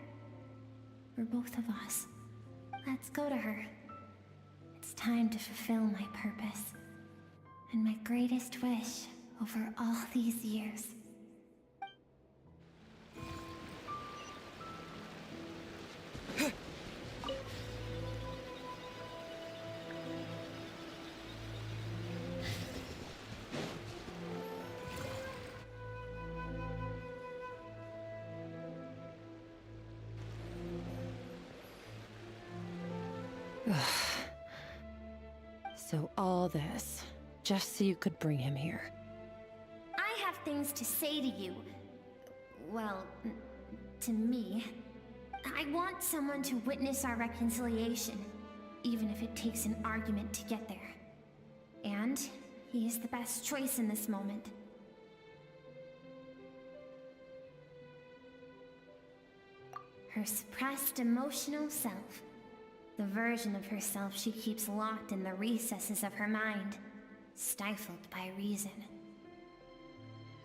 For both of us. Let's go to her. It's time to fulfill my purpose. And my greatest wish over all these years. So all this, just so you could bring him here. I have things to say to you. Well, to me. I want someone to witness our reconciliation, even if it takes an argument to get there. And he is the best choice in this moment. Her suppressed emotional self. The version of herself she keeps locked in the recesses of her mind, stifled by reason.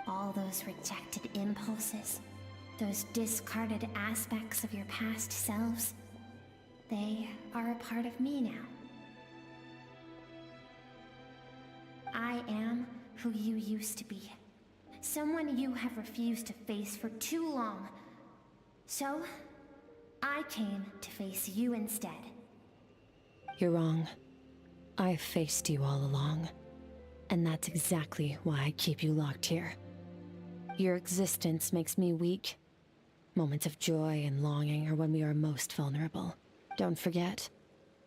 All those rejected impulses, those discarded aspects of your past selves, they are a part of me now. I am who you used to be. Someone you have refused to face for too long. So, I came to face you instead. You're wrong. I've faced you all along. And that's exactly why I keep you locked here. Your existence makes me weak. Moments of joy and longing are when we are most vulnerable. Don't forget,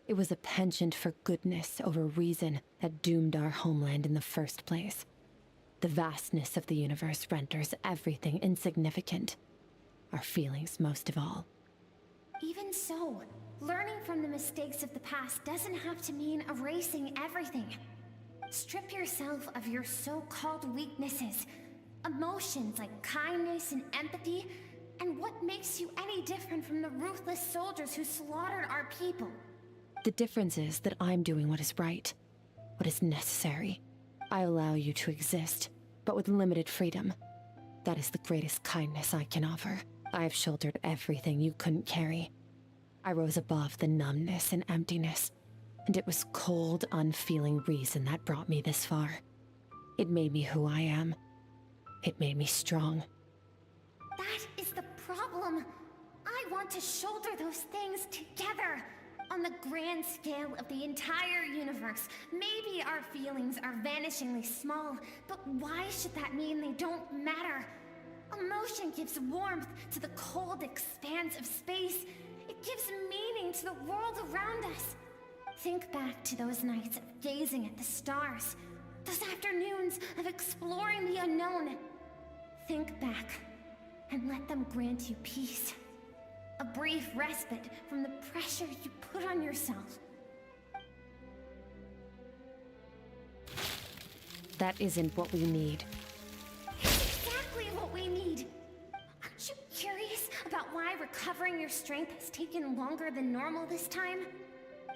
it was a penchant for goodness over reason that doomed our homeland in the first place. The vastness of the universe renders everything insignificant. Our feelings most of all. Even so, learning from the mistakes of the past doesn't have to mean erasing everything. Strip yourself of your so-called weaknesses, emotions like kindness and empathy, and what makes you any different from the ruthless soldiers who slaughtered our people? The difference is that I'm doing what is right, what is necessary. I allow you to exist, but with limited freedom. That is the greatest kindness I can offer. I've shouldered everything you couldn't carry. I rose above the numbness and emptiness, and it was cold, unfeeling reason that brought me this far. It made me who I am. It made me strong. That is the problem. I want to shoulder those things together. On the grand scale of the entire universe, maybe our feelings are vanishingly small, but why should that mean they don't matter? Emotion gives warmth to the cold expanse of space. It gives meaning to the world around us. Think back to those nights of gazing at the stars, those afternoons of exploring the unknown. Think back and let them grant you peace. A brief respite from the pressure you put on yourself. That isn't what we need. Exactly what we need. Aren't you curious about why recovering your strength has taken longer than normal this time?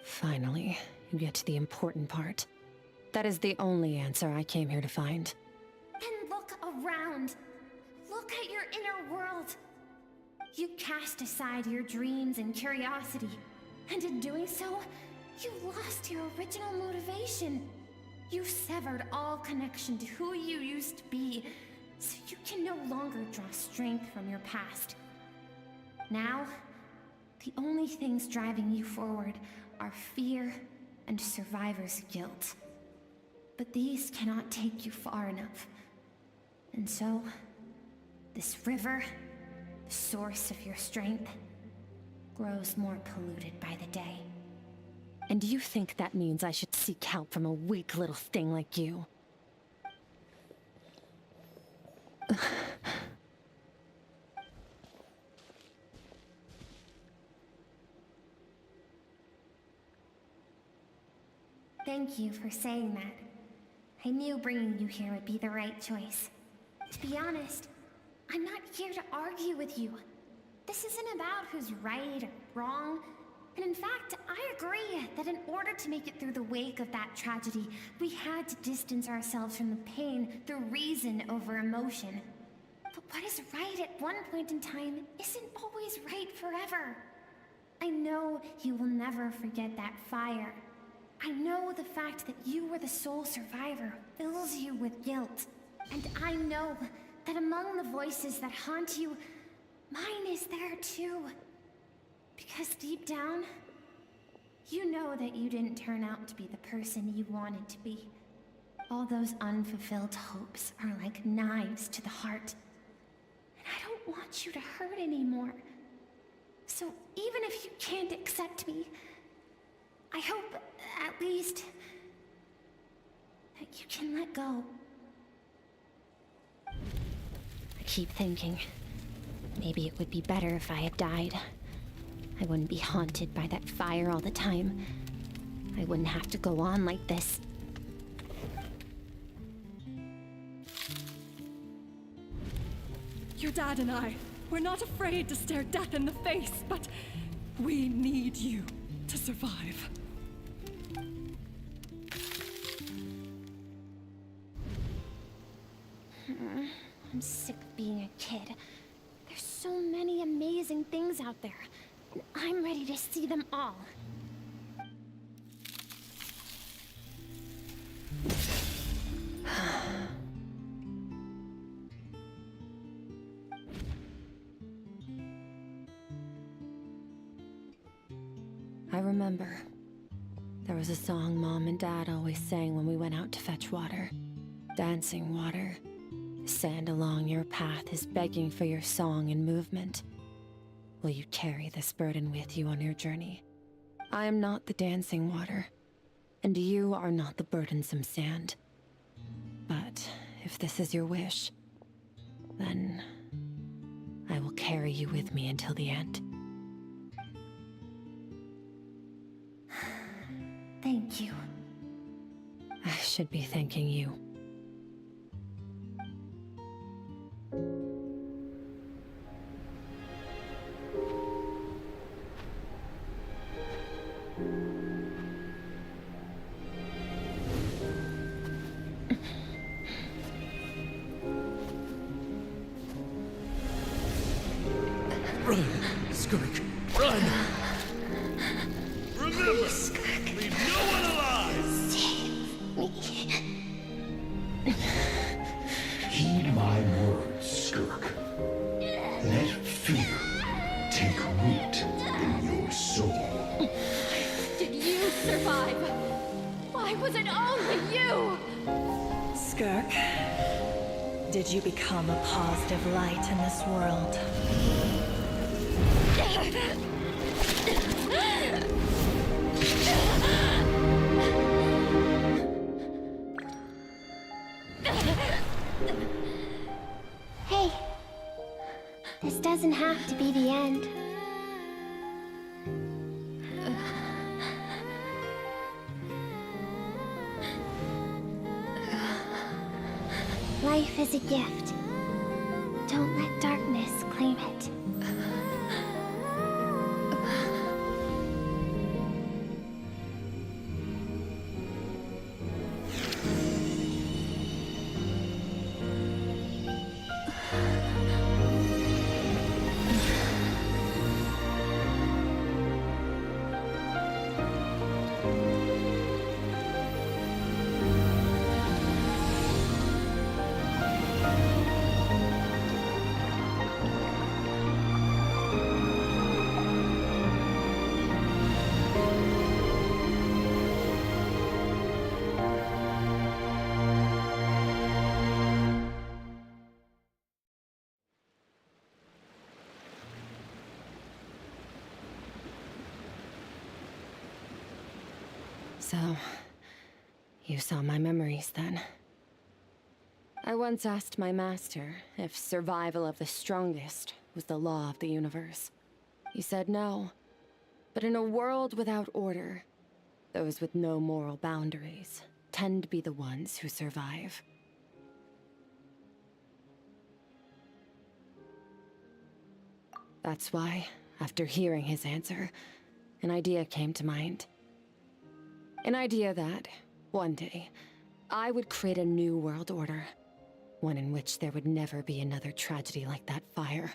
Finally, you get to the important part. That is the only answer I came here to find. Then look around. Look at your inner world. You cast aside your dreams and curiosity, and in doing so, you lost your original motivation. You severed all connection to who you used to be, so you can no longer draw strength from your past. Now, the only things driving you forward are fear and survivor's guilt. But these cannot take you far enough. And so, this river, the source of your strength, grows more polluted by the day. And you think that means I should seek help from a weak little thing like you? Thank you for saying that. I knew bringing you here would be the right choice. To be honest, I'm not here to argue with you. This isn't about who's right or wrong. And in fact, I agree that in order to make it through the wake of that tragedy, we had to distance ourselves from the pain through reason over emotion. But what is right at one point in time isn't always right forever. I know you will never forget that fire. I know the fact that you were the sole survivor fills you with guilt. And I know that among the voices that haunt you, mine is there too. Because deep down, you know that you didn't turn out to be the person you wanted to be. All those unfulfilled hopes are like knives to the heart. And I don't want you to hurt anymore. So even if you can't accept me, I hope, at least, that you can let go. I keep thinking, maybe it would be better if I had died. I wouldn't be haunted by that fire all the time. I wouldn't have to go on like this. Your dad and I, we're not afraid to stare death in the face, but we need you to survive. I'm sick of being a kid. There's so many amazing things out there, and I'm ready to see them all. I remember. There was a song Mom and Dad always sang when we went out to fetch water. Dancing water. The sand along your path is begging for your song and movement. Will you carry this burden with you on your journey? I am not the dancing water, and you are not the burdensome sand. But if this is your wish, then I will carry you with me until the end. Thank you. I should be thanking you. Run, Skirk, run! Remember, leave no one alive! Heed my words, Skirk. Let fear take root in your soul. Did you survive? Why was it only you? Skirk, did you become a positive light in this world? Hey, this doesn't have to be the end. Life is a gift. Don't let darkness claim it. So, you saw my memories then. I once asked my master if survival of the strongest was the law of the universe. He said no. But in a world without order, those with no moral boundaries tend to be the ones who survive. That's why, after hearing his answer, an idea came to mind. An idea that, one day, I would create a new world order. One in which there would never be another tragedy like that fire.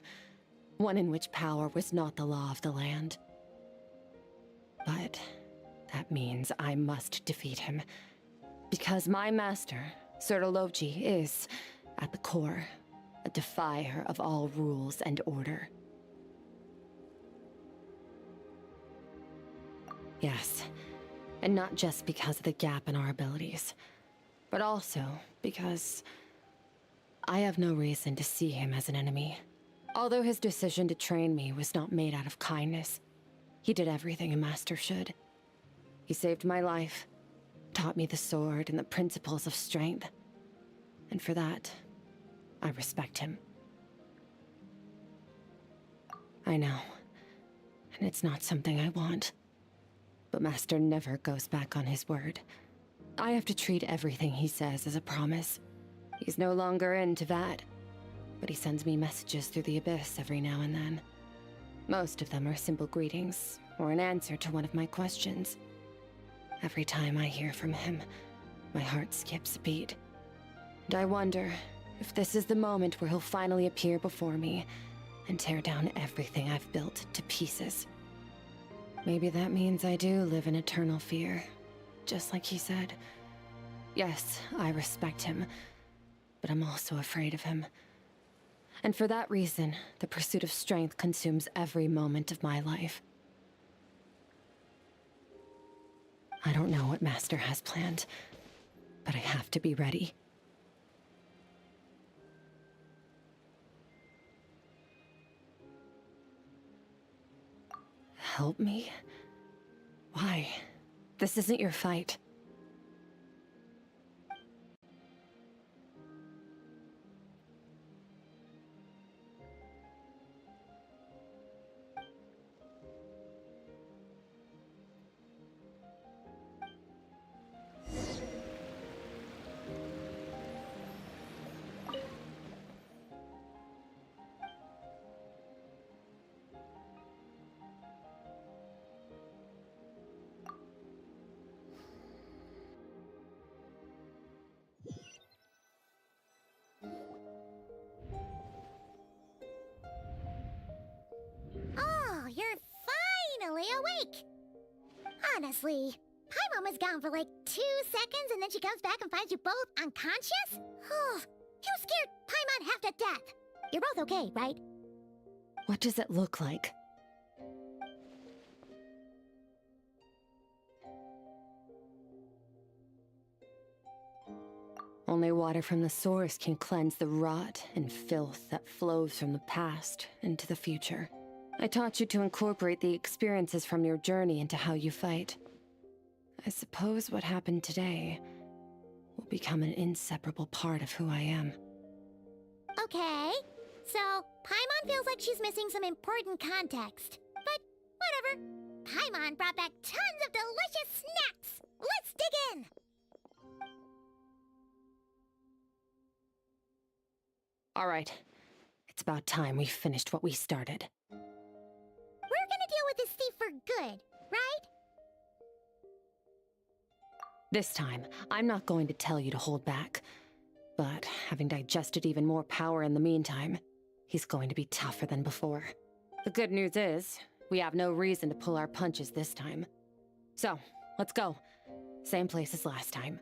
One in which power was not the law of the land. But that means I must defeat him. Because my master, Sertalovji, is, at the core, a defier of all rules and order. Yes, and not just because of the gap in our abilities, but also because I have no reason to see him as an enemy. Although his decision to train me was not made out of kindness, he did everything a master should. He saved my life, taught me the sword and the principles of strength, and for that, I respect him. I know, and it's not something I want, but Master never goes back on his word. I have to treat everything he says as a promise. He's no longer into that, but he sends me messages through the abyss every now and then. Most of them are simple greetings, or an answer to one of my questions. Every time I hear from him, my heart skips a beat. And I wonder if this is the moment where he'll finally appear before me and tear down everything I've built to pieces. Maybe that means I do live in eternal fear, just like he said. Yes, I respect him, but I'm also afraid of him. And for that reason, the pursuit of strength consumes every moment of my life. I don't know what Master has planned, but I have to be ready. Help me? Why? This isn't your fight. Oh, you're finally awake! Honestly, Paimon was gone for like 2 seconds and then she comes back and finds you both unconscious? Oh, you scared Paimon half to death! You're both okay, right? What does it look like? Only water from the source can cleanse the rot and filth that flows from the past into the future. I taught you to incorporate the experiences from your journey into how you fight. I suppose what happened today will become an inseparable part of who I am. Okay, so Paimon feels like she's missing some important context. But whatever. Paimon brought back tons of delicious snacks! Let's dig in! All right, it's about time we finished what we started. We're gonna deal with this thief for good, right? This time, I'm not going to tell you to hold back. But having digested even more power in the meantime, he's going to be tougher than before. The good news is, we have no reason to pull our punches this time. So, let's go. Same place as last time.